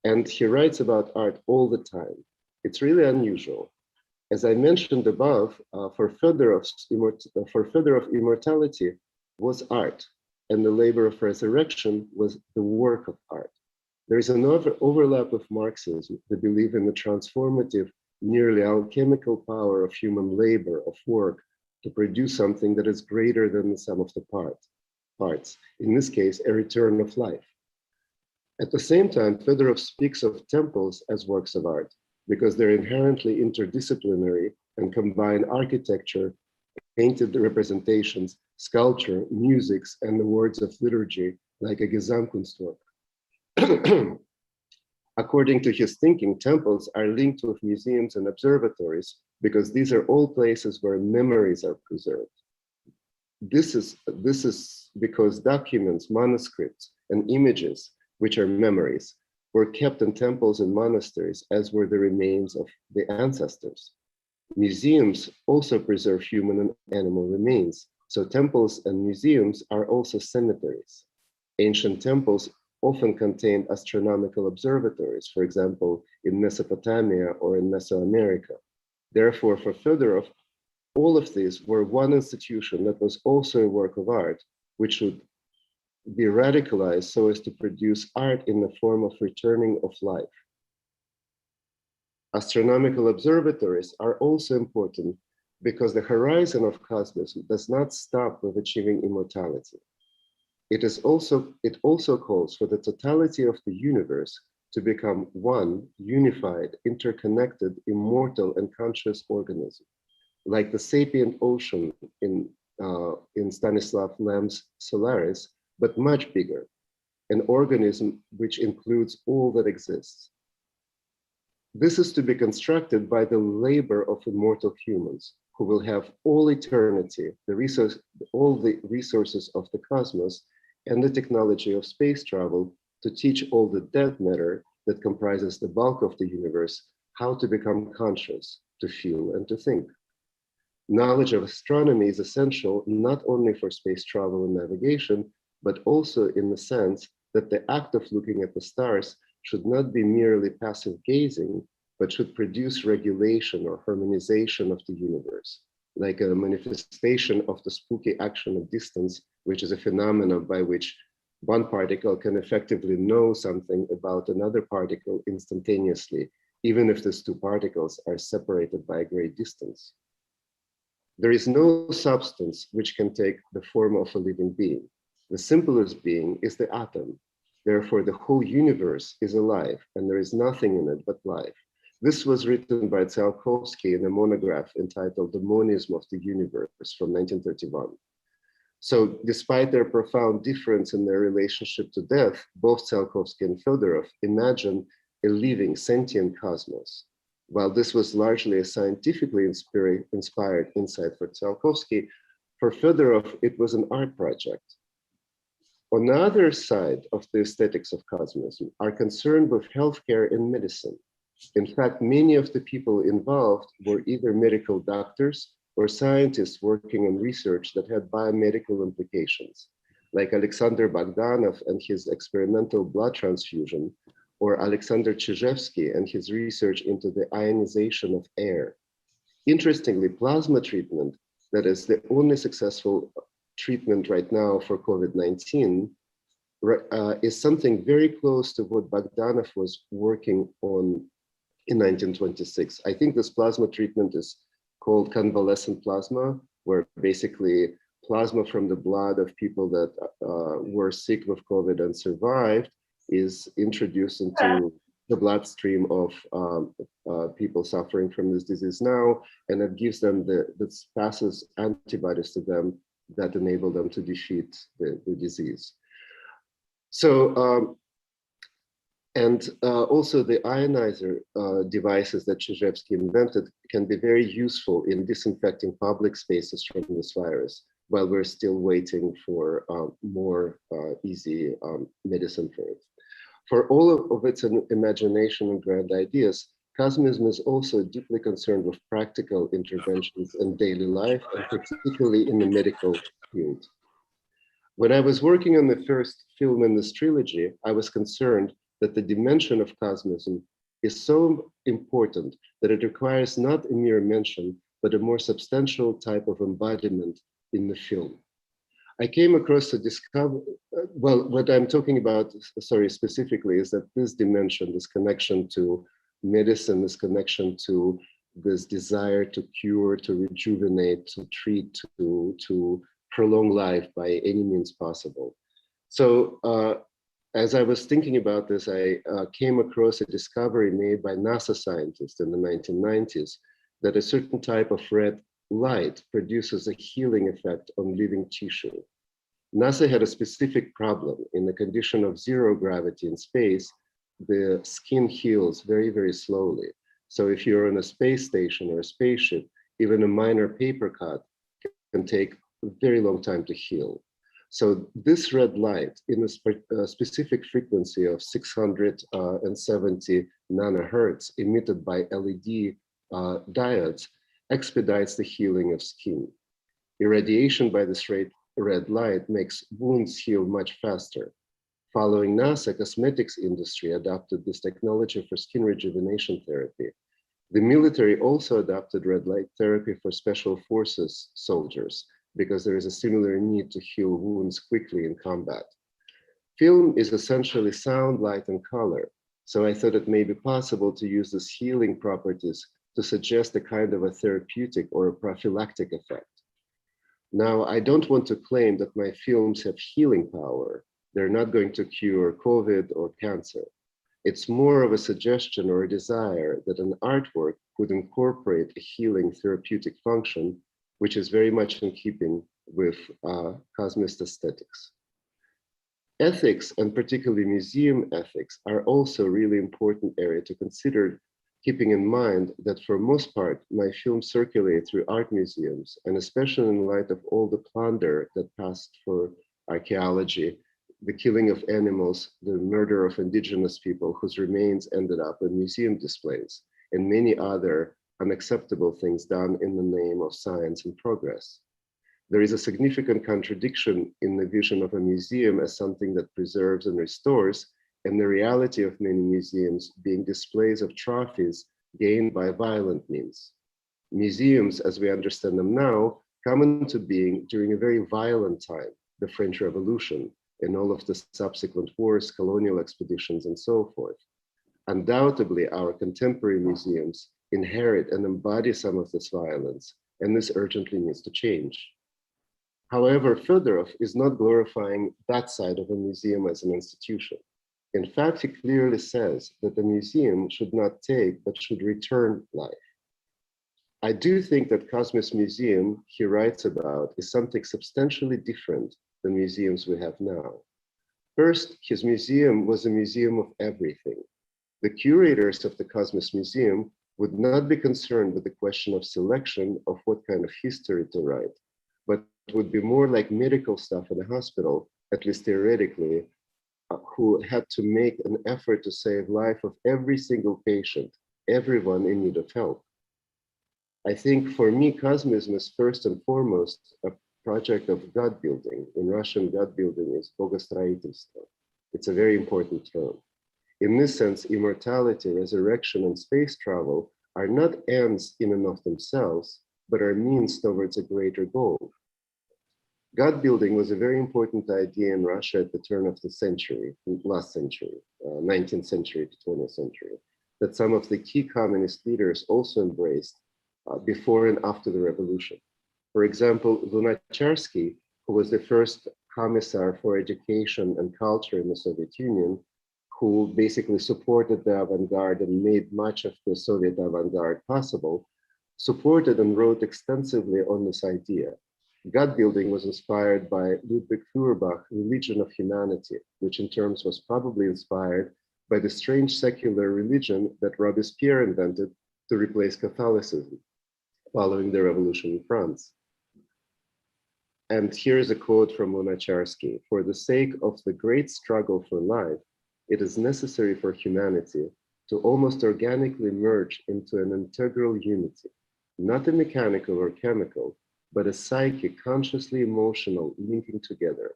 And he writes about art all the time. It's really unusual. As I mentioned above, for Fedorov, immortality was art, and the labor of resurrection was the work of art. There is an overlap with Marxism, the belief in the transformative, nearly alchemical power of human labor, of work, to produce something that is greater than the sum of the parts, in this case, a return of life. At the same time, Fedorov speaks of temples as works of art because they're inherently interdisciplinary and combine architecture, painted representations, sculpture, musics, and the words of liturgy, like a Gesamtkunstwerk. According to his thinking, temples are linked with museums and observatories because these are all places where memories are preserved. This is because documents, manuscripts, and images, which are memories, were kept in temples and monasteries, as were the remains of the ancestors. Museums also preserve human and animal remains, so temples and museums are also cemeteries. Ancient temples often contained astronomical observatories, for example, in Mesopotamia or in Mesoamerica. Therefore, for Fedorov, all of these were one institution that was also a work of art, which should be radicalized so as to produce art in the form of returning of life. Astronomical observatories are also important because the horizon of cosmism does not stop with achieving immortality. It also calls for the totality of the universe to become one, unified, interconnected, immortal, and conscious organism, like the sapient ocean in Stanislav Lem's Solaris, but much bigger, an organism which includes all that exists. This is to be constructed by the labor of immortal humans who will have all eternity, all the resources of the cosmos, and the technology of space travel to teach all the dead matter that comprises the bulk of the universe how to become conscious, to feel, and to think. Knowledge of astronomy is essential not only for space travel and navigation, but also in the sense that the act of looking at the stars should not be merely passive gazing, but should produce regulation or harmonization of the universe, like a manifestation of the spooky action of distance, which is a phenomenon by which one particle can effectively know something about another particle instantaneously, even if these two particles are separated by a great distance. There is no substance which can take the form of a living being. The simplest being is the atom. Therefore, the whole universe is alive, and there is nothing in it but life. This was written by Zelkowski in a monograph entitled The Monism of the Universe from 1931. So despite their profound difference in their relationship to death, both Zelkowski and Fedorov imagine a living, sentient cosmos. While this was largely a scientifically inspired insight for Zelkowski, for Fedorov, it was an art project. On the other side of the aesthetics of cosmism are concerned with healthcare and medicine. In fact, many of the people involved were either medical doctors or scientists working on research that had biomedical implications, like Alexander Bogdanov and his experimental blood transfusion, or Alexander Czyżewski and his research into the ionization of air. Interestingly, plasma treatment, that is the only successful treatment right now for COVID-19, is something very close to what Bogdanov was working on in 1926. I think this plasma treatment is called convalescent plasma, where basically plasma from the blood of people that were sick with COVID and survived is introduced into the bloodstream of people suffering from this disease now, and it gives them that passes antibodies to them that enable them to defeat the disease. So, also the ionizer devices that Czyżewski invented can be very useful in disinfecting public spaces from this virus, while we're still waiting for more easy medicine for it. For all of its imagination and grand ideas, Cosmism is also deeply concerned with practical interventions in daily life, and particularly in the medical field. When I was working on the first film in this trilogy, I was concerned that the dimension of Cosmism is so important that it requires not a mere mention, but a more substantial type of embodiment in the film. I came across a discovery, well, what I'm talking about, sorry, specifically is that this dimension, this connection to medicine, this connection to this desire to cure, to rejuvenate, to treat, to prolong life by any means possible. So as I was thinking about this, I came across a discovery made by NASA scientists in the 1990s that a certain type of red light produces a healing effect on living tissue. NASA had a specific problem. In the condition of zero gravity in space, the skin heals very, very slowly. So if you're on a space station or a spaceship, even a minor paper cut can take a very long time to heal. So this red light in a specific frequency of 670 nanohertz emitted by LED diodes expedites the healing of skin. Irradiation by this red light makes wounds heal much faster. Following NASA, cosmetics industry adopted this technology for skin rejuvenation therapy. The military also adopted red light therapy for special forces soldiers because there is a similar need to heal wounds quickly in combat. Film is essentially sound, light, and color. So I thought it may be possible to use these healing properties to suggest a kind of a therapeutic or a prophylactic effect. Now, I don't want to claim that my films have healing power. They're not going to cure COVID or cancer. It's more of a suggestion or a desire that an artwork could incorporate a healing therapeutic function, which is very much in keeping with cosmist aesthetics. Ethics, and particularly museum ethics, are also a really important area to consider, keeping in mind that for most part, my films circulate through art museums, and especially in light of all the plunder that passed for archaeology, the killing of animals, the murder of indigenous people whose remains ended up in museum displays, and many other unacceptable things done in the name of science and progress. There is a significant contradiction in the vision of a museum as something that preserves and restores, and the reality of many museums being displays of trophies gained by violent means. Museums, as we understand them now, come into being during a very violent time, the French Revolution, and all of the subsequent wars, colonial expeditions, and so forth. Undoubtedly, our contemporary museums inherit and embody some of this violence, and this urgently needs to change. However, Fedorov is not glorifying that side of a museum as an institution. In fact, he clearly says that the museum should not take, but should return life. I do think that Cosmos Museum he writes about is something substantially different than museums we have now. First, his museum was a museum of everything. The curators of the Cosmos Museum would not be concerned with the question of selection of what kind of history to write, but would be more like medical staff in a hospital, at least theoretically, who had to make an effort to save life of every single patient, everyone in need of help. I think for me, Cosmism is first and foremost a project of God building. In Russian, God building is bogostроительство. It's a very important term. In this sense, immortality, resurrection, and space travel are not ends in and of themselves, but are means towards a greater goal. God building was a very important idea in Russia at the turn of the century, last century, 19th century to 20th century, that some of the key communist leaders also embraced before and after the revolution. For example, Lunacharsky, who was the first commissar for education and culture in the Soviet Union, who basically supported the avant-garde and made much of the Soviet avant-garde possible, supported and wrote extensively on this idea. God building was inspired by Ludwig Feuerbach's Religion of Humanity, which in terms was probably inspired by the strange secular religion that Robespierre invented to replace Catholicism following the revolution in France. And here's a quote from Lunacharsky: "For the sake of the great struggle for life, it is necessary for humanity to almost organically merge into an integral unity, not a mechanical or chemical, but a psychic, consciously emotional linking together.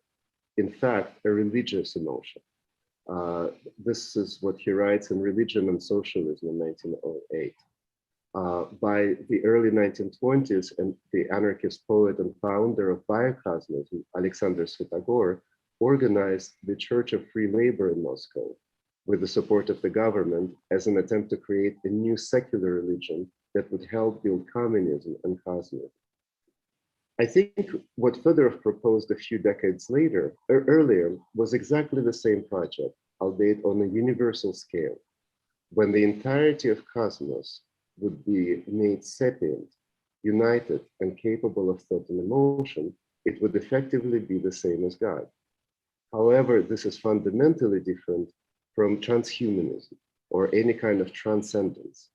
In fact, a religious emotion. This is what he writes in Religion and Socialism in 1908. By the early 1920s, and the anarchist poet and founder of biocosmos, Alexander Svetogor, organized the Church of Free Labor in Moscow with the support of the government as an attempt to create a new secular religion that would help build communism and cosmism. I think what Fedorov proposed a few decades earlier was exactly the same project, albeit on a universal scale, when the entirety of cosmos would be made sapient, united, and capable of thought and emotion, it would effectively be the same as God. However, this is fundamentally different from transhumanism or any kind of transcendence.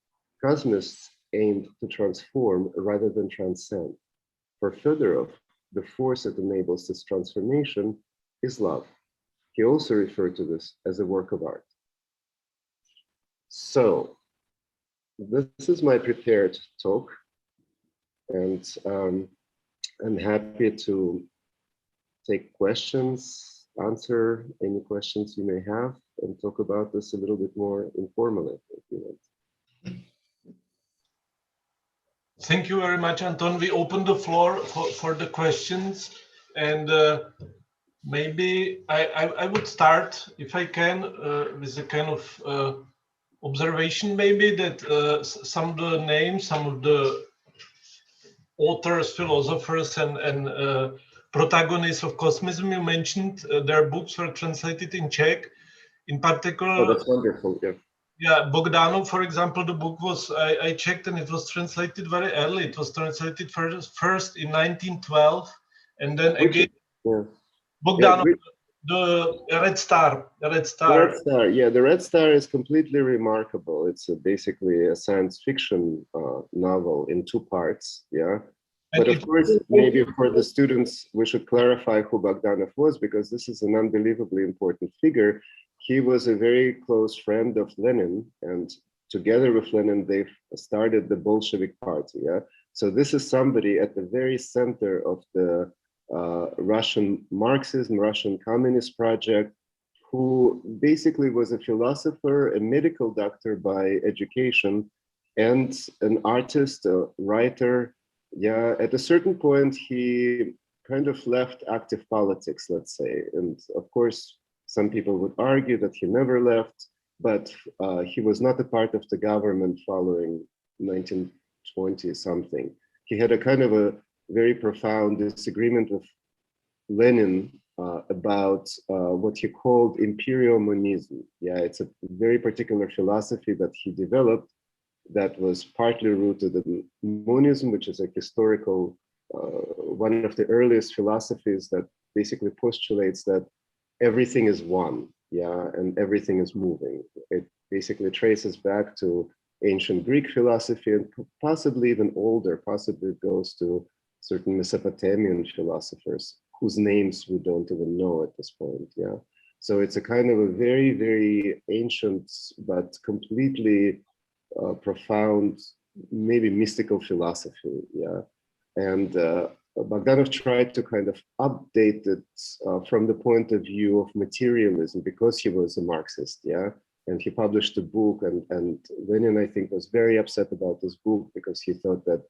Cosmists aimed to transform rather than transcend. For Fedorov, the force that enables this transformation is love. He also referred to this as a work of art. So, this is my prepared talk, and I'm happy to take questions, answer any questions you may have, and talk about this a little bit more informally, if you want. Thank you very much, Anton. We open the floor for the questions, and maybe I would start, if I can, with a kind of observation, maybe, that some of the names, some of the authors, philosophers, and protagonists of Cosmism you mentioned, their books were translated in Czech. In particular, oh, that's wonderful. Yeah. Yeah, Bogdanov, for example, the book was, I checked, and it was translated very early. It was translated first in 1912, and then again, yeah. Bogdanov, Yeah, the Red Star. The Red Star, yeah, the Red Star is completely remarkable. It's basically a science fiction novel in 2 parts, yeah. But of course, maybe for the students, we should clarify who Bogdanov was, because this is an unbelievably important figure. He was a very close friend of Lenin, and together with Lenin, they started the Bolshevik Party, yeah. So this is somebody at the very center of the Russian Marxism, Russian Communist project, who basically was a philosopher, a medical doctor by education, and an artist, a writer. Yeah, at a certain point, he kind of left active politics, let's say. And of course, some people would argue that he never left, but he was not a part of the government following 1920 something. He had a kind of a very profound disagreement with Lenin about what he called Imperial Monism. Yeah, it's a very particular philosophy that he developed that was partly rooted in monism, which is a historical, one of the earliest philosophies that basically postulates that everything is one, yeah, and everything is moving. It basically traces back to ancient Greek philosophy, and possibly even older, possibly goes to certain Mesopotamian philosophers whose names we don't even know at this point, yeah. So it's a kind of a very, very ancient, but completely profound, maybe mystical philosophy, yeah. And Bogdanov tried to kind of update it from the point of view of materialism, because he was a Marxist, yeah. And he published a book, and Lenin, I think, was very upset about this book because he thought that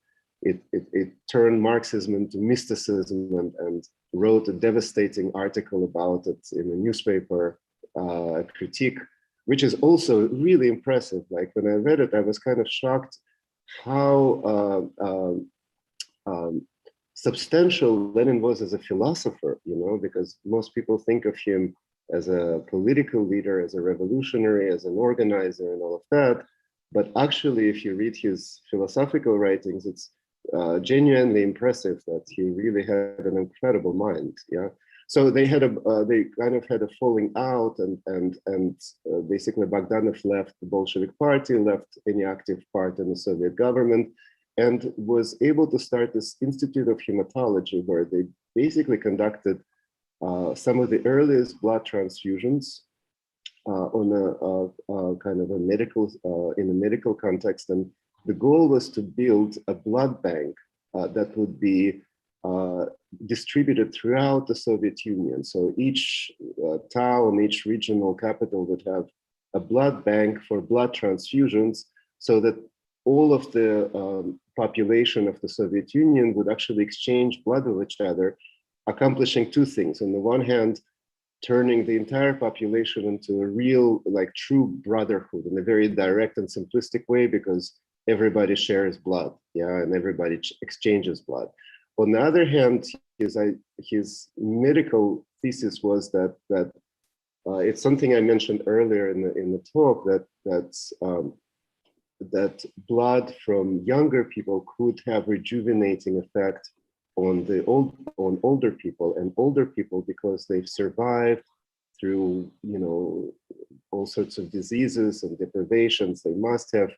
it turned Marxism into mysticism, and wrote a devastating article about it in a newspaper critique, which is also really impressive. Like when I read it, I was kind of shocked how substantial Lenin was as a philosopher, you know, because most people think of him as a political leader, as a revolutionary, as an organizer, and all of that. But actually, if you read his philosophical writings, it's genuinely impressive that he really had an incredible mind. Yeah. So they had they kind of had a falling out, and basically Bogdanov left the Bolshevik Party, left any active part in the Soviet government, and was able to start this Institute of Hematology, where they basically conducted some of the earliest blood transfusions on a kind of a medical, in a medical context. And the goal was to build a blood bank that would be distributed throughout the Soviet Union. So each town, each regional capital would have a blood bank for blood transfusions, so that all of the population of the Soviet Union would actually exchange blood with each other, accomplishing two things. On the one hand, turning the entire population into a real, like, true brotherhood in a very direct and simplistic way, because everybody shares blood, yeah, and everybody exchanges blood. On the other hand, his medical thesis was that it's something I mentioned earlier in the talk, that blood from younger people could have rejuvenating effect on older people, and older people, because they've survived through, you know, all sorts of diseases and deprivations, they must have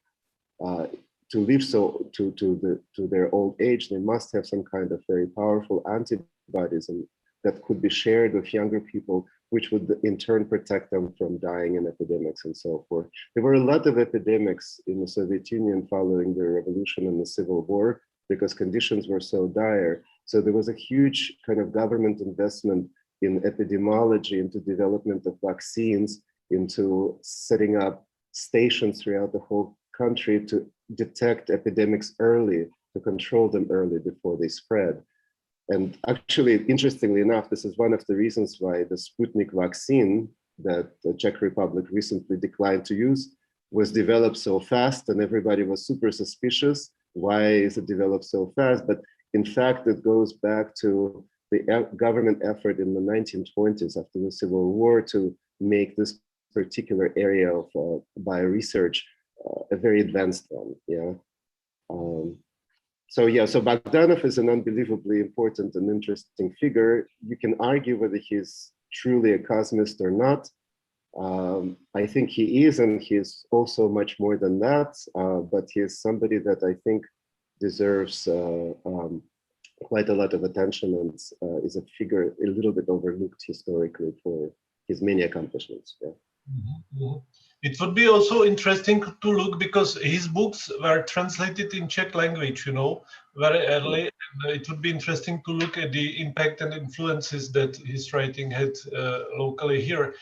to live so to their old age, they must have some kind of very powerful antibodies and that could be shared with younger people, which would in turn protect them from dying in epidemics and so forth. There were a lot of epidemics in the Soviet Union following the revolution and the Civil War, because conditions were so dire. So there was a huge kind of government investment in epidemiology, into development of vaccines, into setting up stations throughout the whole country to detect epidemics early, to control them early before they spread. And actually, interestingly enough, this is one of the reasons why the Sputnik vaccine that the Czech Republic recently declined to use was developed so fast, and everybody was super suspicious. Why is it developed so fast? But in fact, it goes back to the government effort in the 1920s after the Civil War to make this particular area of bioresearch a very advanced one. Yeah. So Bogdanov is an unbelievably important and interesting figure. You can argue whether he's truly a cosmist or not. I think he is, and he's also much more than that, but he is somebody that I think deserves quite a lot of attention, and is a figure a little bit overlooked historically for his many accomplishments. Yeah. Mm-hmm. It would be also interesting to look, because his books were translated in Czech language, you know, very early. And it would be interesting to look at the impact and influences that his writing had locally here.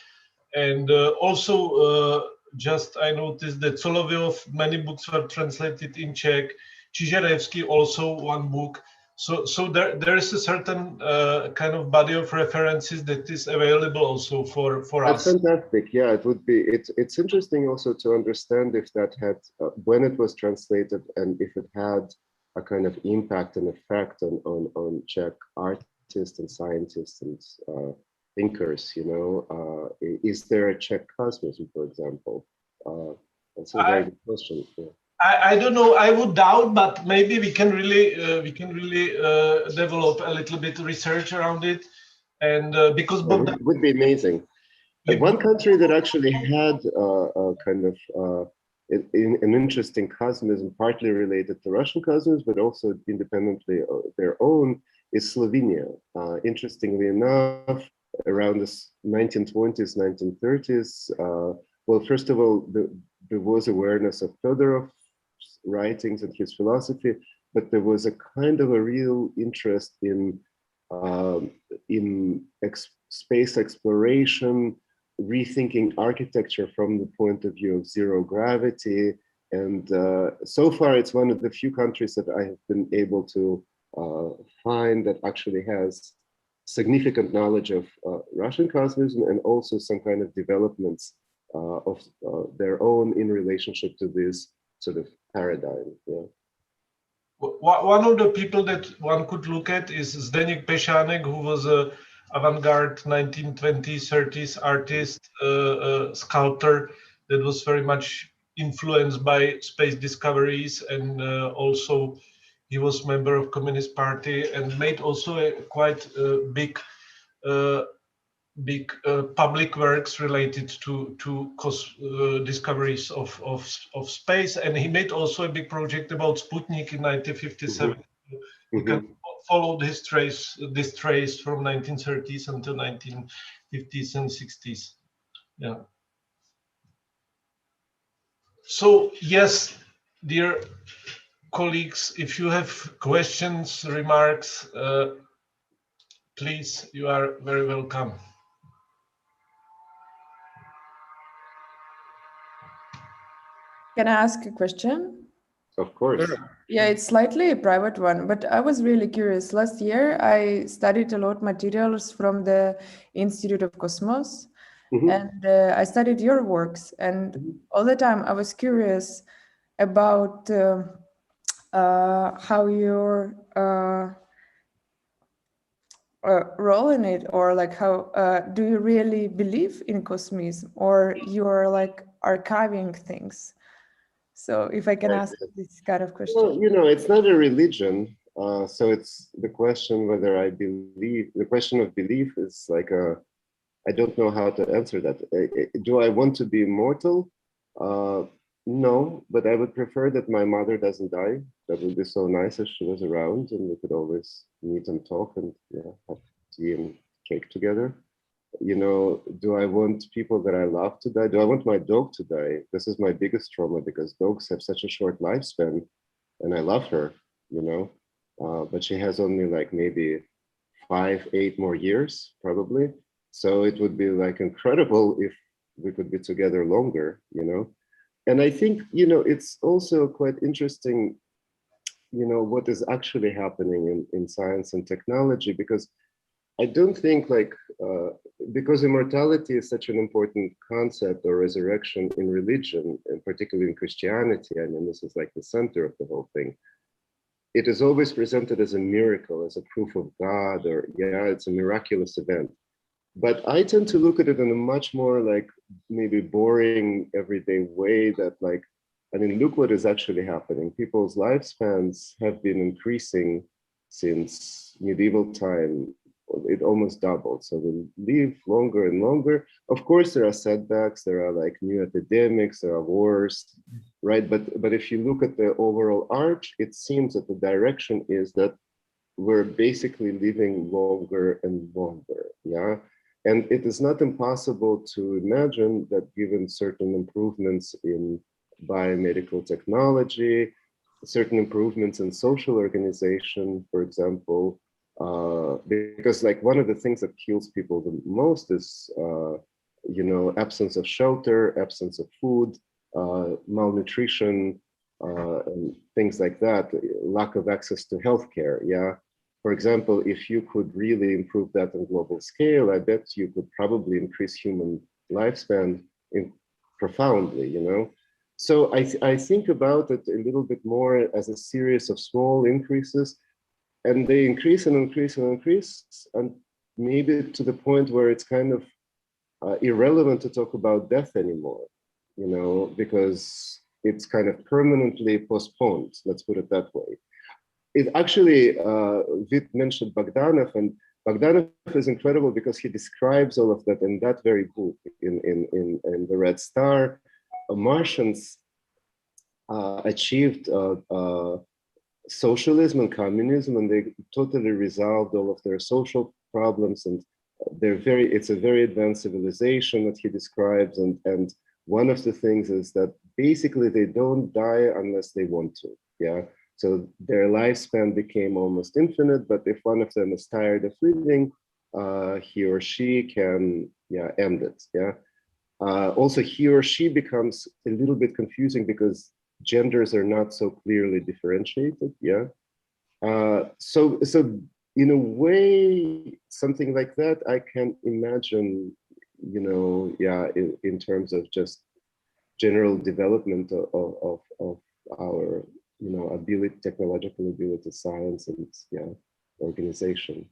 And also, just I noticed that Solovyov, many books were translated in Czech. Čižerevský also one book. So there is a certain kind of body of references that is available also for That's us. fantastic. Yeah, it would be. It's interesting also to understand if that had when it was translated, and if it had a kind of impact and effect on Czech artists and scientists and thinkers. You know, is there a Czech cosmism, for example? That's a very good question. Yeah. I don't know. I would doubt, but maybe we can really develop a little bit of research around it, and because it would be amazing. One country that actually had a kind of an interesting cosmism, partly related to Russian cosmos, but also independently their own, is Slovenia. Interestingly enough, around the 1920s, 1930s, well, first of all, there was awareness of Fedorov's writings and his philosophy, but there was a kind of a real interest in space exploration, rethinking architecture from the point of view of zero gravity. And so far, it's one of the few countries that I have been able to find that actually has significant knowledge of Russian cosmism, and also some kind of developments of their own in relationship to this sort of paradigm. Yeah. One of the people that one could look at is Zdeněk Pešánek, who was a avant-garde 1920s, 30s artist, sculptor that was very much influenced by space discoveries, and also he was member of Communist Party and made also a quite big public works related to discoveries of space, and he made also a big project about Sputnik in 1957. Mm-hmm. You can follow this trace from 1930s until 1950s and 60s. Yeah. So yes, dear colleagues, if you have questions, remarks, please, you are very welcome. Can I ask a question? Of course. Sure. Yeah, it's slightly a private one, but I was really curious. Last year, I studied a lot materials from the Institute of Cosmos, and I studied your works. And all the time, I was curious about how your role in it, or like how do you really believe in cosmism, or you're like archiving things? So if I can ask this kind of question. Well, you know, it's not a religion. So it's the question whether I believe, the question of belief is like a, I don't know how to answer that. Do I want to be immortal? No, but I would prefer that my mother doesn't die. That would be so nice if she was around and we could always meet and talk and have tea and cake together. You know, do I want people that I love to die? Do I want my dog to die? This is my biggest trauma because dogs have such a short lifespan and I love her, you know, but she has only like maybe 5, 8 more years probably. So it would be like incredible if we could be together longer, you know. And I think, you know, it's also quite interesting, you know, what is actually happening in science and technology, because I don't think like, because immortality is such an important concept, or resurrection in religion, and particularly in Christianity, I mean, this is like the center of the whole thing. It is always presented as a miracle, as a proof of God, or yeah, it's a miraculous event. But I tend to look at it in a much more like maybe boring everyday way that like, I mean, look what is actually happening. People's lifespans have been increasing since medieval time. It almost doubled. So we live longer and longer. Of course, there are setbacks, there are like new epidemics, there are wars, right? But if you look at the overall arch, it seems that the direction is that we're basically living longer and longer, yeah? And it is not impossible to imagine that given certain improvements in biomedical technology, certain improvements in social organization, for example, because like one of the things that kills people the most is, you know, absence of shelter, absence of food, malnutrition, and things like that, lack of access to healthcare, yeah? For example, if you could really improve that on global scale, I bet you could probably increase human lifespan profoundly, you know? So I think about it a little bit more as a series of small increases, and they increase and increase and increase, and maybe to the point where it's kind of irrelevant to talk about death anymore, you know, because it's kind of permanently postponed, let's put it that way. It actually, Vit mentioned Bogdanov, and Bogdanov is incredible because he describes all of that in that very book, in The Red Star. Martians achieved socialism and communism, and they totally resolved all of their social problems, and it's a very advanced civilization that he describes, and one of the things is that basically they don't die unless they want to, yeah? So their lifespan became almost infinite, but if one of them is tired of living, he or she can, yeah, end it, yeah? Also, he or she becomes a little bit confusing because genders are not so clearly differentiated, yeah? So in a way, something like that, I can imagine, you know, yeah, in terms of just general development of our, you know, technological ability, science, and yeah, organization.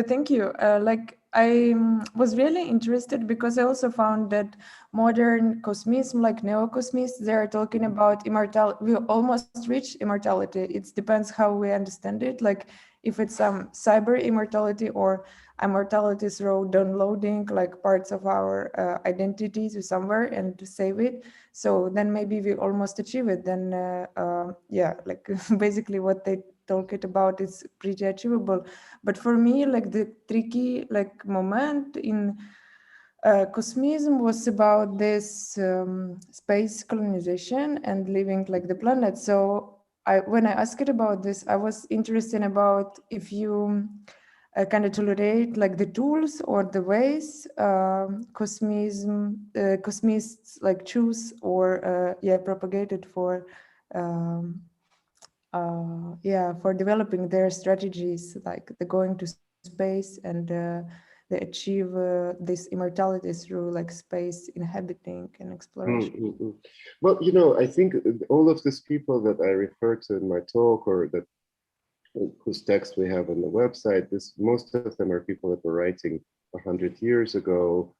Thank you. Like I was really interested because I also found that modern cosmism, like neo-cosmists, they're talking about immortality. We almost reach immortality. It depends how we understand it. Like if it's some cyber immortality or immortality through downloading like parts of our identity to somewhere and to save it. So then maybe we almost achieve it. Then yeah, like basically what they talk it about is pretty achievable. But for me, like the tricky like moment in Cosmism was about this space colonization and living like the planet. So when I asked about this, I was interested about if you kind of tolerate like the tools or the ways cosmists like choose or propagated for for developing their strategies, like the going to space and they achieve this immortality through like space inhabiting and exploration. Well, you know, I think all of these people that I refer to in my talk, or that whose text we have on the website, most of them are people that were writing 100 years ago,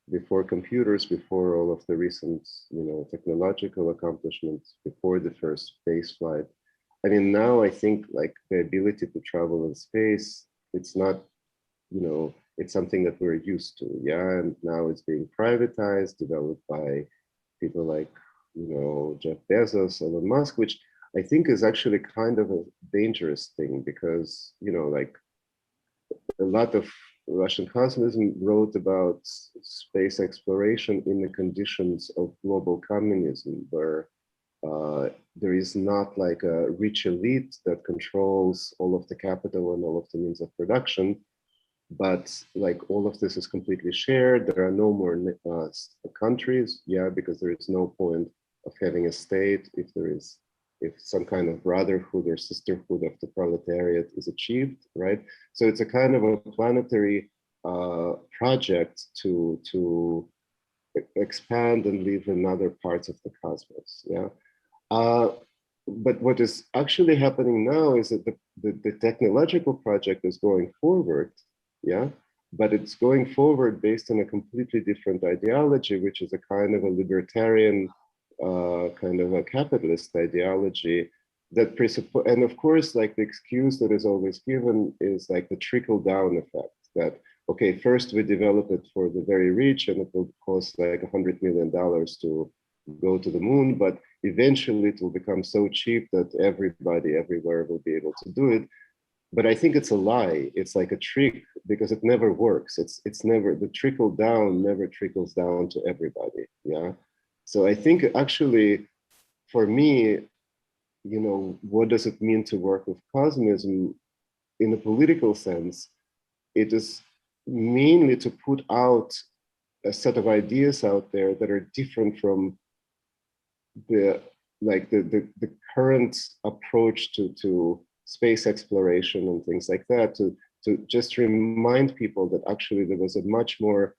before computers, before all of the recent, you know, technological accomplishments, before the first space flight. I mean, now I think like the ability to travel in space, it's not, you know, it's something that we're used to, yeah, and now it's being privatized, developed by people like, you know, Jeff Bezos, Elon Musk, which I think is actually kind of a dangerous thing because, you know, like a lot of Russian Cosmism wrote about space exploration in the conditions of global communism, where there is not like a rich elite that controls all of the capital and all of the means of production, but like all of this is completely shared. There are no more countries, yeah, because there is no point of having a state if some kind of brotherhood or sisterhood of the proletariat is achieved, right? So it's a kind of a planetary project to expand and live in other parts of the cosmos, yeah. But what is actually happening now is that the technological project is going forward, yeah, but it's going forward based on a completely different ideology, which is a kind of a libertarian, kind of a capitalist ideology that presupposes, and of course, like the excuse that is always given is like the trickle down effect that, okay, first we develop it for the very rich and it will cost like $100 million to go to the moon, but eventually it will become so cheap that everybody everywhere will be able to do it. But I think it's a lie. It's like a trick because it never works. It's never, the trickle down never trickles down to everybody, yeah? So I think actually, for me, you know, what does it mean to work with cosmism in a political sense? It is mainly to put out a set of ideas out there that are different from the current approach to space exploration and things like that, to just remind people that actually there was a much more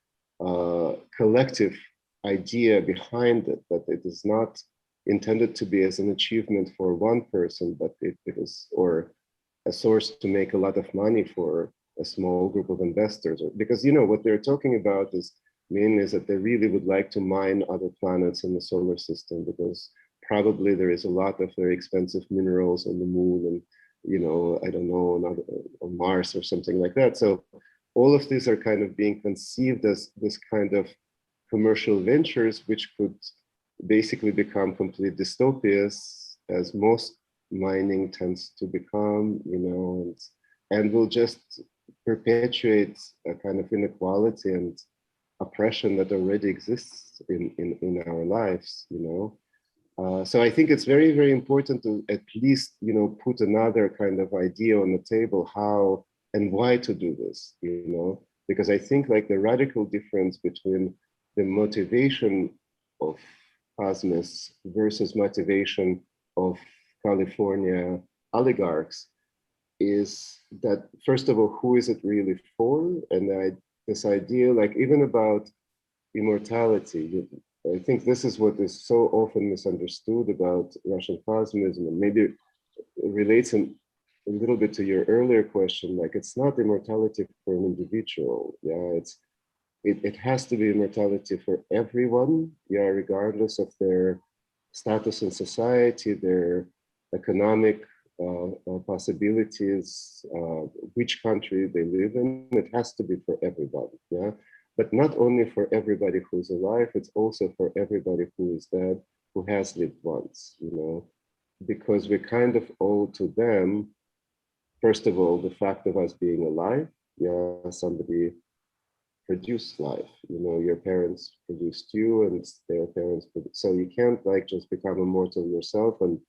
collective idea behind it, that it is not intended to be as an achievement for one person, but it is, or a source to make a lot of money for a small group of investors. Because, you know, what they're talking about is mainly is that they really would like to mine other planets in the solar system, because probably there is a lot of very expensive minerals on the moon and, you know, I don't know, on Mars or something like that. So all of these are kind of being conceived as this kind of commercial ventures, which could basically become complete dystopias, as most mining tends to become, you know, and will just perpetuate a kind of inequality and oppression that already exists in our lives, you know. So I think it's very, very important to at least, you know, put another kind of idea on the table, how and why to do this, you know, because I think like the radical difference between the motivation of cosmists versus motivation of California oligarchs is that, first of all, who is it really for? And this idea, like even about immortality, I think this is what is so often misunderstood about Russian cosmism, and maybe it relates a little bit to your earlier question, like it's not immortality for an individual, yeah, it has to be immortality for everyone, yeah, regardless of their status in society, their economic possibilities, which country they live in. It has to be for everybody, yeah. But not only for everybody who's alive, it's also for everybody who is dead, who has lived once, you know, because we kind of owe to them, first of all, the fact of us being alive, yeah, somebody produce life. You know, your parents produced you, and their parents produced. So you can't like just become immortal yourself and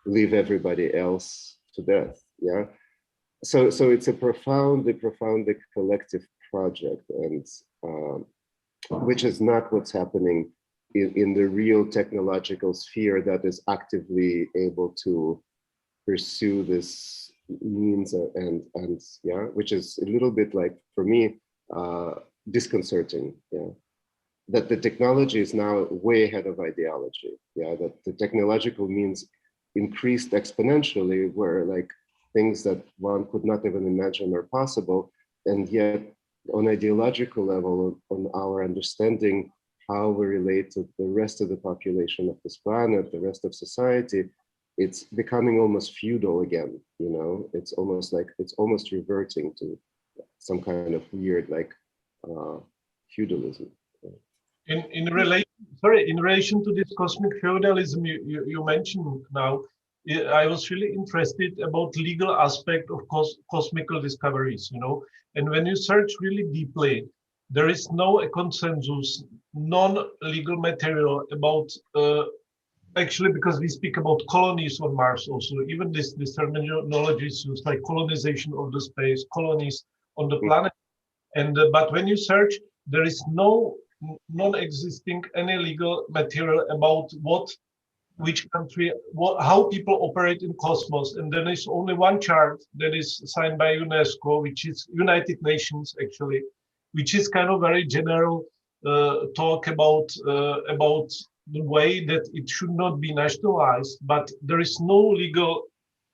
leave everybody else to death. Yeah. So it's a profoundly collective project, and which is not what's happening in the real technological sphere that is actively able to pursue this means and yeah, which is a little bit like, for me, disconcerting. Yeah, that the technology is now way ahead of ideology. Yeah, that the technological means increased exponentially, where like things that one could not even imagine are possible, and yet on ideological level, on our understanding how we relate to the rest of the population of this planet, the rest of society, it's becoming almost feudal again. You know, it's almost like, it's almost reverting to some kind of weird like feudalism. In relation to this cosmic feudalism you mentioned now, I was really interested about legal aspect of cosmical discoveries, you know, and when you search really deeply, there is no consensus, non-legal material about actually, because we speak about colonies on Mars also, even this terminology is used, like colonization of the space, colonies on the planet, and but when you search, there is no non-existing any legal material about which country, how people operate in cosmos. And then there's only one chart that is signed by UNESCO, which is United Nations actually, which is kind of very general talk about the way that it should not be nationalized, but there is no legal,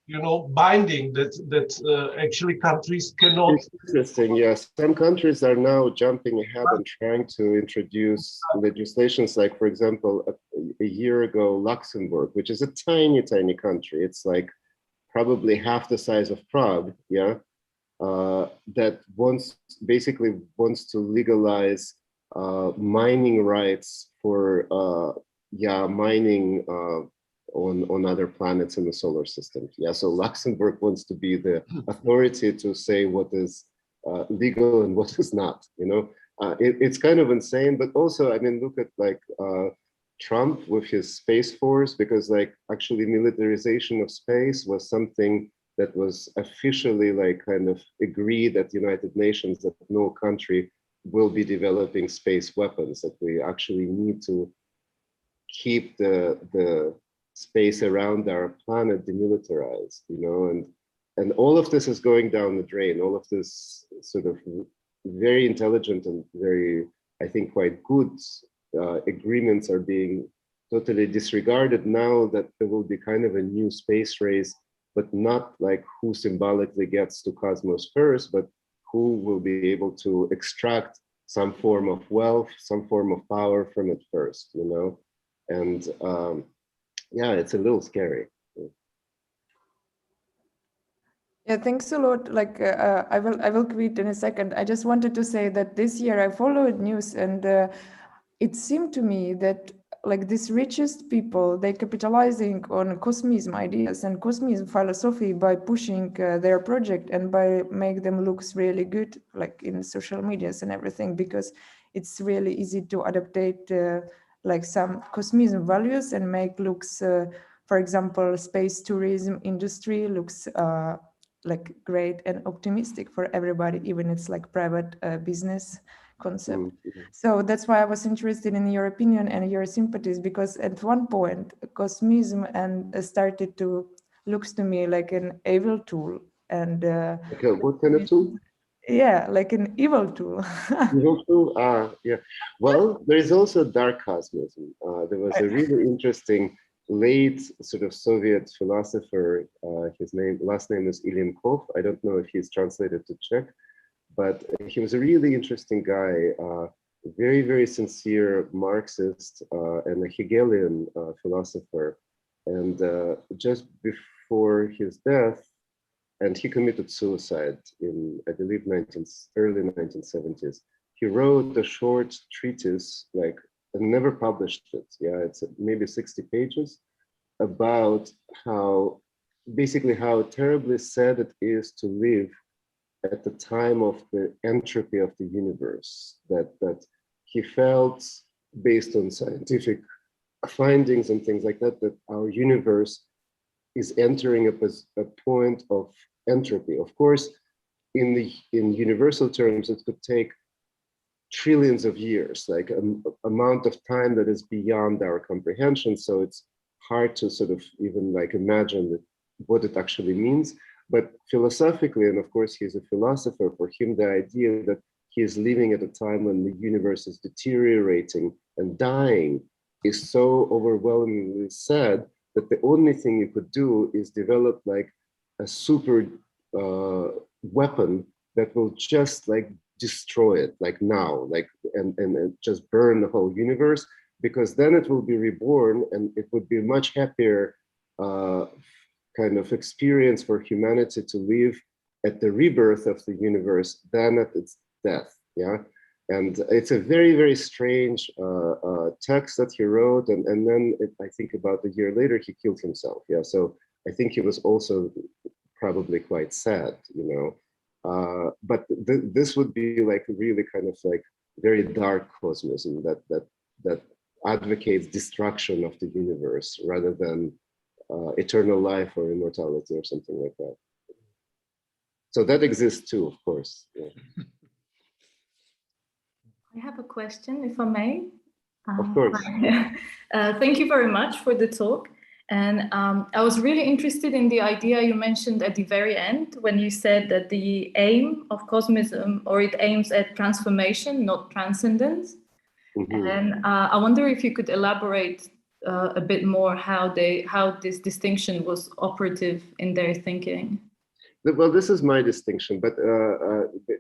you know, binding that actually countries cannot. It's interesting, yes. Some countries are now jumping ahead and trying to introduce legislations, like, for example, a year ago, Luxembourg, which is a tiny country. It's like probably half the size of Prague, yeah, that basically wants to legalize mining rights for mining on other planets in the solar system. Yeah, so Luxembourg wants to be the authority to say what is legal and what is not. You know, it's kind of insane. But also, I mean, look at like Trump with his Space Force, because like actually militarization of space was something that was officially like kind of agreed at the United Nations, that no country will be developing space weapons, that we actually need to keep the space around our planet demilitarized, you know, and all of this is going down the drain. All of this sort of very intelligent and very, I think, quite good agreements are being totally disregarded now that there will be kind of a new space race, but not like who symbolically gets to cosmos first, but who will be able to extract some form of wealth, some form of power from it first, you know? And yeah, it's a little scary. Yeah, thanks a lot. Like I will quit in a second. I just wanted to say that this year I followed news, and it seemed to me that like these richest people, they capitalizing on cosmism ideas and cosmism philosophy by pushing their project and by make them looks really good, like in social medias and everything, because it's really easy to adaptate like some cosmism values and make looks, for example, space tourism industry looks like great and optimistic for everybody, even it's like private business concept. Mm-hmm. So that's why I was interested in your opinion and your sympathies, because at one point cosmism and started to looks to me like an evil tool. And Okay, what kind of tool? Yeah, like an evil tool. Evil tool? Yeah. Well, there is also dark cosmism. There was a really interesting late sort of Soviet philosopher. His last name is Ilenkov. I don't know if he's translated to Czech, but he was a really interesting guy, very, very sincere Marxist and a Hegelian philosopher. And just before his death, and he committed suicide in, I believe, early 1970s. He wrote a short treatise, like, and never published it. Yeah, it's maybe 60 pages, about how, basically how terribly sad it is to live at the time of the entropy of the universe, that he felt, based on scientific findings and things like that, that our universe is entering a point of entropy. Of course, in universal terms, it could take trillions of years, like an amount of time that is beyond our comprehension. So it's hard to sort of even like imagine what it actually means. But philosophically, and of course he's a philosopher, for him the idea that he is living at a time when the universe is deteriorating and dying is so overwhelmingly sad that the only thing you could do is develop like a super weapon that will just like destroy it, like now, like and just burn the whole universe, because then it will be reborn and it would be a much happier kind of experience for humanity to live at the rebirth of the universe than at its death. Yeah, and it's a very, very strange text that he wrote, and then I think about a year later he killed himself. Yeah, so I think he was also probably quite sad, you know. But this would be like really kind of like very dark cosmism that advocates destruction of the universe rather than eternal life or immortality or something like that. So that exists too, of course. Yeah. I have a question, if I may. Of course. Thank you very much for the talk. And I was really interested in the idea you mentioned at the very end when you said that the aim of cosmism, or it aims at transformation, not transcendence. Mm-hmm. And I wonder if you could elaborate a bit more how this distinction was operative in their thinking. Well, this is my distinction, but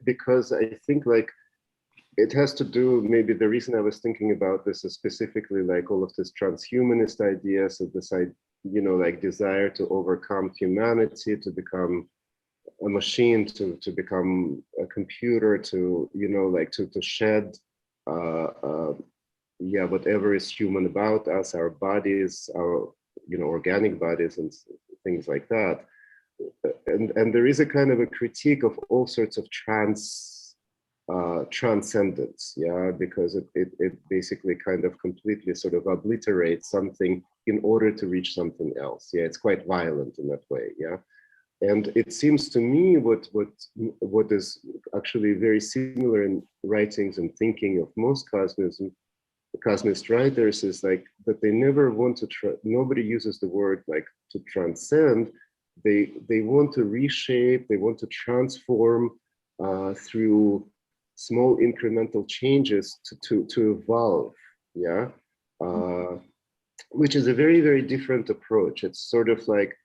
because I think like it has to do, maybe the reason I was thinking about this is specifically like all of this transhumanist ideas of this, you know, like desire to overcome humanity, to become a machine, to become a computer, to, you know, like to shed, yeah, whatever is human about us, our bodies, our, you know, organic bodies and things like that. And there is a kind of a critique of all sorts of transcendence, yeah, because it basically kind of completely sort of obliterates something in order to reach something else. Yeah, it's quite violent in that way. Yeah, and it seems to me what is actually very similar in writings and thinking of most cosmist writers is like that they never want to nobody uses the word like to transcend. They want to reshape, they want to transform through small incremental changes to evolve, yeah, which is a very, very different approach. It's sort of like,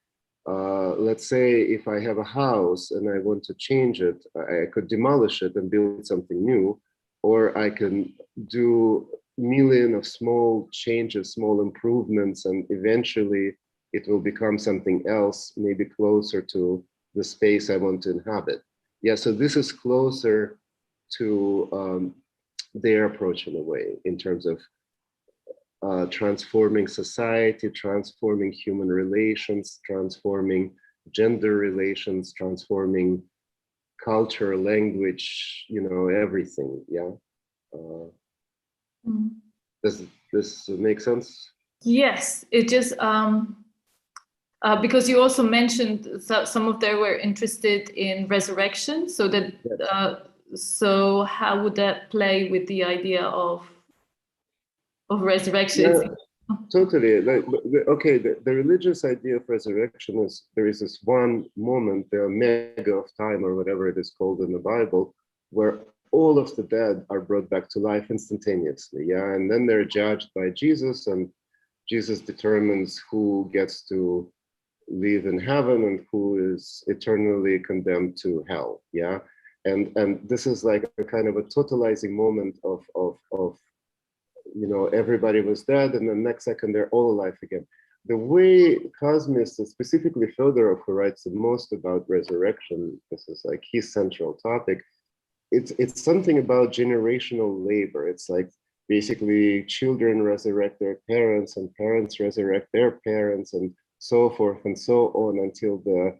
let's say if I have a house and I want to change it, I could demolish it and build something new, or I can do a million of small changes, small improvements, and eventually it will become something else, maybe closer to the space I want to inhabit. Yeah, so this is closer to their approach in a way, in terms of transforming society, transforming human relations, transforming gender relations, transforming culture, language, you know, everything. Yeah. Does this make sense? Yes, it just because you also mentioned that some of them were interested in resurrection, so that so how would that play with the idea of resurrection? Yeah, totally. Like, okay, the religious idea of resurrection is there is this one moment, the omega of time or whatever it is called in the Bible, where all of the dead are brought back to life instantaneously. Yeah, and then they're judged by Jesus, and Jesus determines who gets to live in heaven and who is eternally condemned to hell. Yeah, and this is like a kind of a totalizing moment of you know, everybody was dead and the next second they're all alive again. The way cosmists, specifically Fedorov, who writes the most about resurrection, this is like his central topic, it's something about generational labor. It's like basically children resurrect their parents and parents resurrect their parents and so forth and so on until the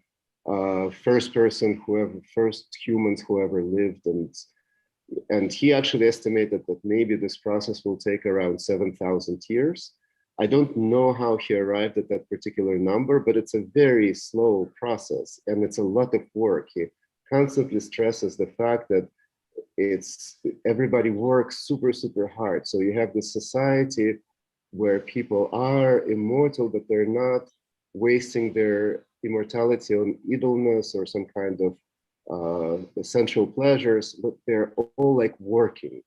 first humans who ever lived, and he actually estimated that maybe this process will take around 7,000 years. I don't know how he arrived at that particular number, but it's a very slow process and it's a lot of work. He constantly stresses the fact that everybody works super, super hard. So you have this society where people are immortal, but they're not wasting their immortality on idleness or some kind of sensual pleasures, but they're all like working.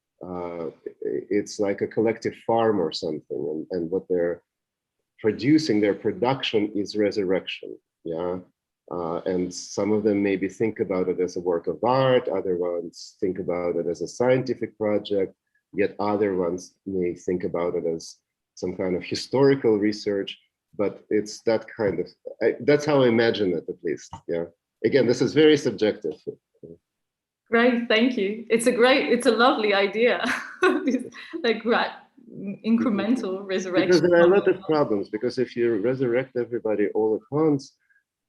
It's like a collective farm or something, and what they're producing, their production is resurrection. Yeah. And some of them maybe think about it as a work of art, other ones think about it as a scientific project, yet other ones may think about it as some kind of historical research, but it's that kind of, that's how I imagine it, at least. Yeah. Again, this is very subjective. Great, thank you. It's a lovely idea. Like incremental resurrection. Because there are a lot of problems, because if you resurrect everybody all at once,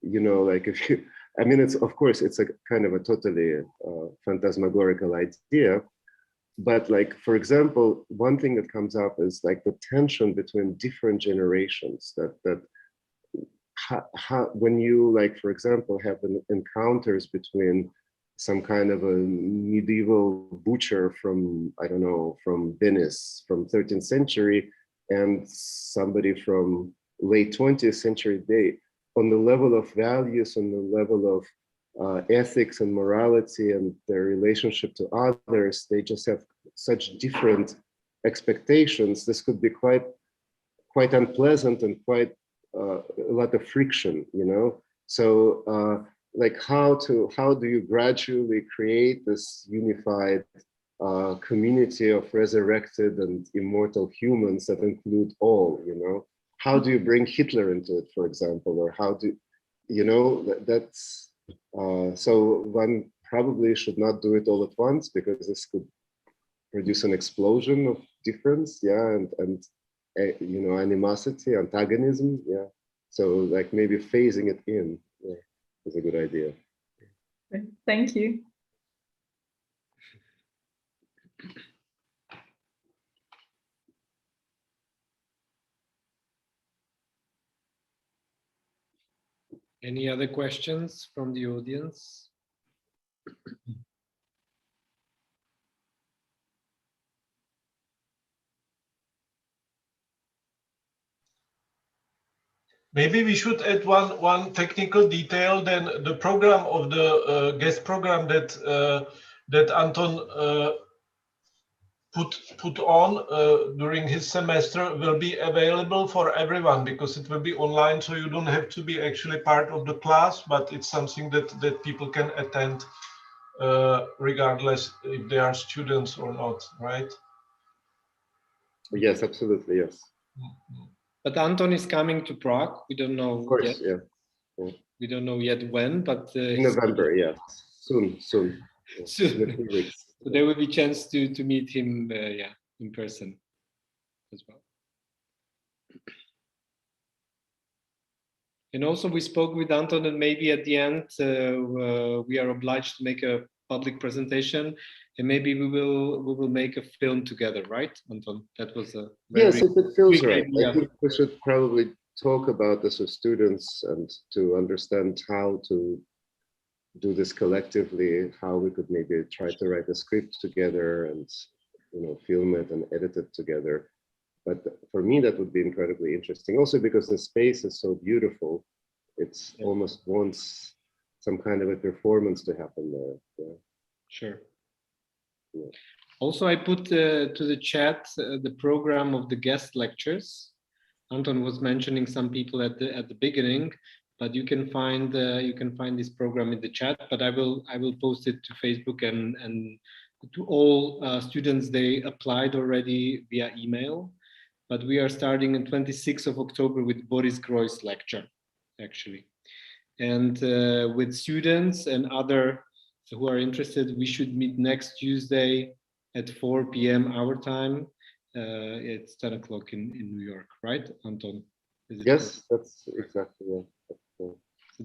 you know, like if you, I mean, it's, of course, it's a kind of a totally phantasmagorical idea, but like, for example, one thing that comes up is like the tension between different generations, when you, like, for example, have encounters between some kind of a medieval butcher from, I don't know, from Venice, from 13th century, and somebody from late 20th century, they, on the level of values, on the level of ethics and morality and their relationship to others, they just have such different expectations. This could be quite unpleasant and quite a lot of friction, you know? So like how do you gradually create this unified community of resurrected and immortal humans that include all, you know? How do you bring Hitler into it, for example, or how do, you know, that's, so one probably should not do it all at once, because this could produce an explosion of difference, yeah, and you know, animosity, antagonism, yeah. So like maybe phasing it in, yeah, is a good idea. Thank you. Any other questions from the audience? Maybe we should add one technical detail. Then the program of the guest program that Anton put on during his semester will be available for everyone, because it will be online, so you don't have to be actually part of the class, but it's something that people can attend regardless if they are students or not, right? Yes, absolutely, yes. But Anton is coming to Prague. We don't know Of course, yet. yeah. Yeah. We don't know yet when, but In November, yeah, soon. Yeah. Soon. In a few weeks. So there will be chance to meet him, yeah, in person as well. And also we spoke with Anton, and maybe at the end we are obliged to make a public presentation, and maybe we will make a film together, right, Anton? That was a very, yes, if it feels right. idea. I think we should probably talk about this with students and to understand how to do this collectively, how we could maybe try to write a script together and, you know, film it and edit it together. But for me, that would be incredibly interesting. Also because the space is so beautiful, it's almost wants some kind of a performance to happen there. Yeah. Sure. Yeah. Also, I put to the chat the program of the guest lectures. Anton was mentioning some people at the beginning, but you can find this program in the chat. But I will post it to Facebook and to all students. They applied already via email. But we are starting on 26th of October with Boris Groy's lecture, actually. And with students and other who are interested, we should meet next Tuesday at 4 p.m. our time. It's 10 o'clock in New York, right, Anton? Yes, that's exactly, yeah. So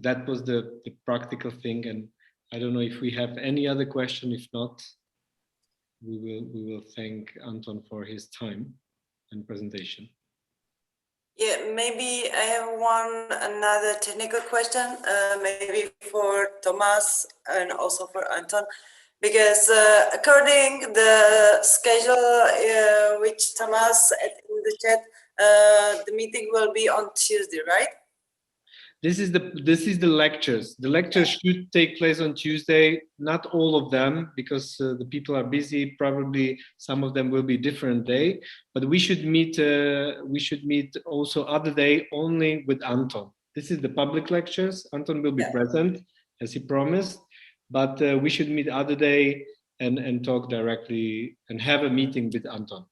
that was the practical thing, and I don't know if we have any other question. If not, we will thank Anton for his time and presentation. Yeah, maybe I have another technical question, maybe for Thomas and also for Anton, because according the schedule which Thomas said in the chat, the meeting will be on Tuesday, right? This is the lectures. The lectures should take place on Tuesday. Not all of them, because the people are busy. Probably some of them will be different day. But we should meet. We should meet also other day only with Anton. This is the public lectures. Anton will be present as he promised. But we should meet other day and talk directly and have a meeting with Anton.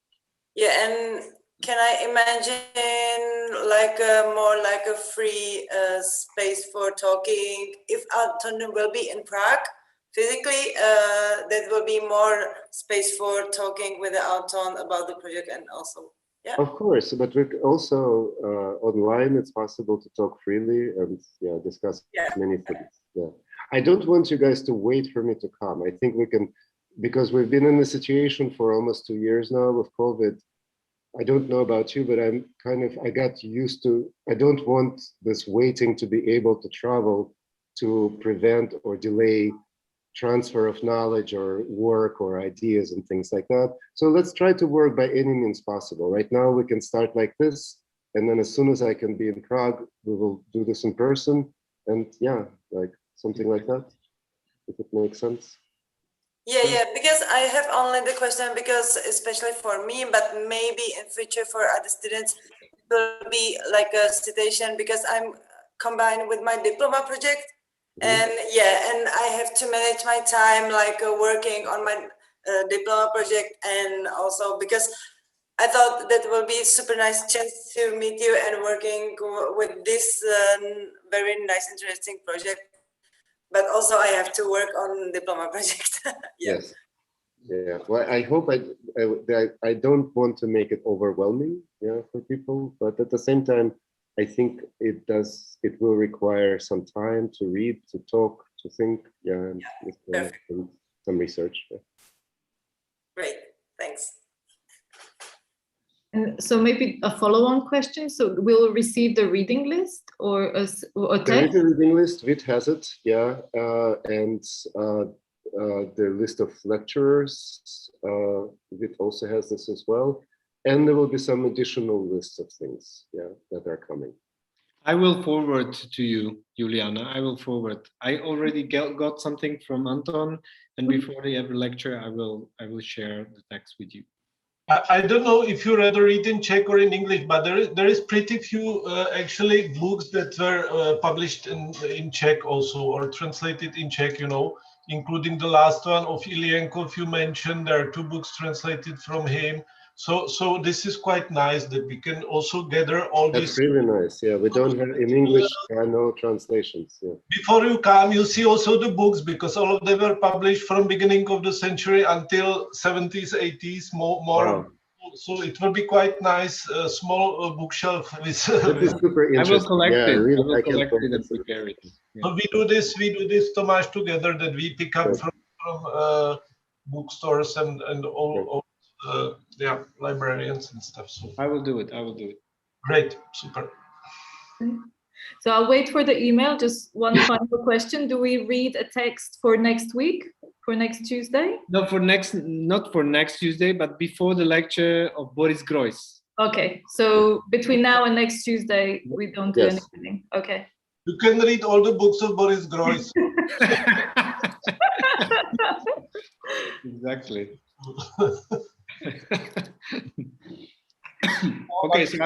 Yeah, and can I imagine like more like a free space for talking? If Anton will be in Prague physically, that will be more space for talking with Anton about the project and also, yeah. Of course, but we also online it's possible to talk freely and discuss many things. Yeah, I don't want you guys to wait for me to come. I think we can, because we've been in the situation for almost 2 years now with COVID. I don't know about you, but I got used to, I don't want this waiting to be able to travel to prevent or delay transfer of knowledge or work or ideas and things like that. So let's try to work by any means possible. Right now we can start like this, and then as soon as I can be in Prague, we will do this in person, and like something like that, if it makes sense. Yeah, because I have only the question because especially for me, but maybe in future for other students, it will be like a situation because I'm combined with my diploma project, and and I have to manage my time like working on my diploma project, and also because I thought that will be a super nice chance to meet you and working with this very nice, interesting project. But also I have to work on diploma project. Yes. Yeah. Well, I hope I don't want to make it overwhelming, for people, but at the same time, I think it will require some time to read, to talk, to think, and some research. Yeah. Great, thanks. So maybe a follow-on question. So we'll receive the reading list or a text? There is a reading list. Vit has it, and the list of lecturers. Vit also has this as well, and there will be some additional lists of things, that are coming. I will forward to you, Juliana. I will forward. I already got something from Anton, and before the every lecture, I will share the text with you. I don't know if you rather read in Czech or in English, but there is pretty few actually books that were published in Czech also, or translated in Czech, including the last one of Ilienkov you mentioned. There are 2 books translated from him. So this is quite nice that we can also gather all That's these. That's really nice. Yeah, we don't have in English. There are no translations. Yeah. Before you come, you see also the books, because all of them were published from beginning of the century until 70s, 80s, more. Wow. So it will be quite nice, small bookshelf with. That is super interesting. I will collect it. Really, I will collect it and prepare it. Yeah. So we do this, Tomáš, together, that we pick up from bookstores and all librarians and stuff. So I will do it. Great, super. So I'll wait for the email. Just one final question. Do we read a text for next week, for next Tuesday? No, not for next Tuesday, but before the lecture of Boris Groys. Okay, so between now and next Tuesday, we don't do anything. Okay. You can read all the books of Boris Groys. Exactly. Okay, so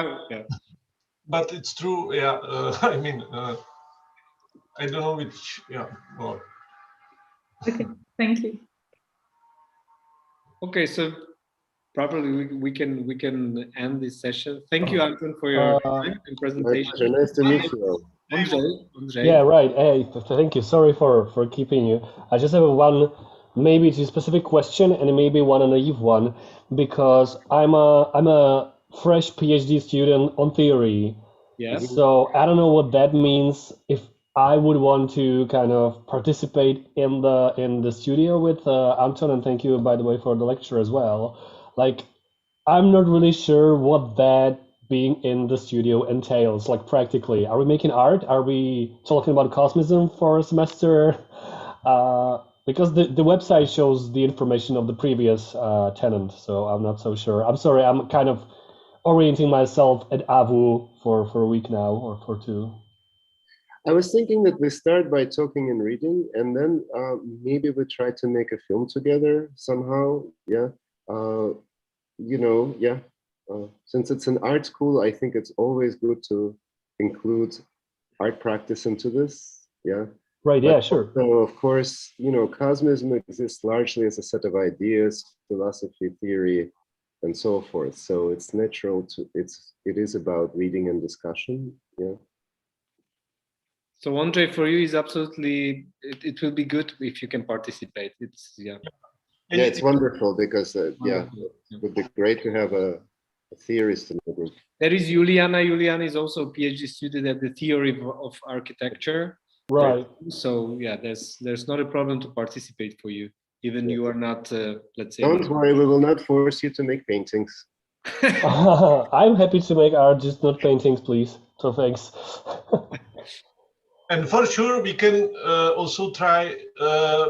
But it's true, I mean, I don't know which, more. Okay, thank you. Okay, so probably we can end this session. Thank you, Anton, for your time and presentation. Nice to meet you. Andrzej. Yeah, right. Hey, thank you. Sorry for keeping you. I just have one, maybe it's a specific question and maybe one naive one, because I'm a fresh PhD student on theory. Yes. So I don't know what that means. If I would want to kind of participate in the studio with Anton, and thank you, by the way, for the lecture as well. Like, I'm not really sure what that being in the studio entails, like practically. Are we making art? Are we talking about cosmism for a semester? Because the website shows the information of the previous tenant, so I'm not so sure. I'm sorry, I'm kind of orienting myself at AVU for a week now, or for 2. I was thinking that we start by talking and reading, and then maybe we try to make a film together somehow. Yeah, you know, yeah. Since it's an art school, I think it's always good to include art practice into this. Yeah. Right. Yeah. Sure. So of course, you know, cosmism exists largely as a set of ideas, philosophy, theory, and so forth. So it's natural to it is about reading and discussion. Yeah. So Andre, for you is absolutely, it will be good if you can participate. It's yeah, it's wonderful because yeah, it would be great to have a theorist in the group. There is Juliana. Juliana is also a PhD student at the theory of architecture. Right. So yeah, there's not a problem to participate for you, even you are not, let's say. Don't worry, we will not force you to make paintings. I'm happy to make art, just not paintings, please. So thanks. And for sure, we can also try.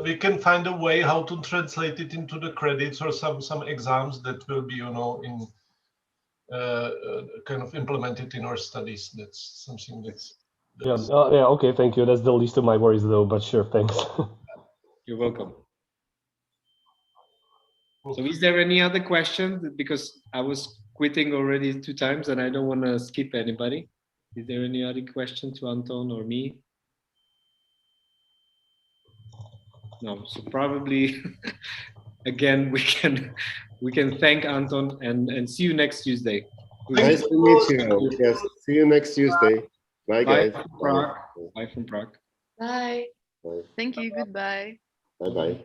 We can find a way how to translate it into the credits or some exams that will be, you know, in kind of implemented in our studies. That's something that's yeah. Yeah. Okay. Thank you. That's the least of my worries, though. But sure, thanks. You're welcome. So, is there any other question? Because I was quitting already 2 times, and I don't want to skip anybody. Is there any other question to Anton or me? No, so probably again we can thank Anton and see you next Tuesday. Nice to meet you. Yes, see you next Tuesday. Bye, guys. Bye from Prague. Bye from Prague. Bye. Bye. Thank you. Goodbye. Bye bye.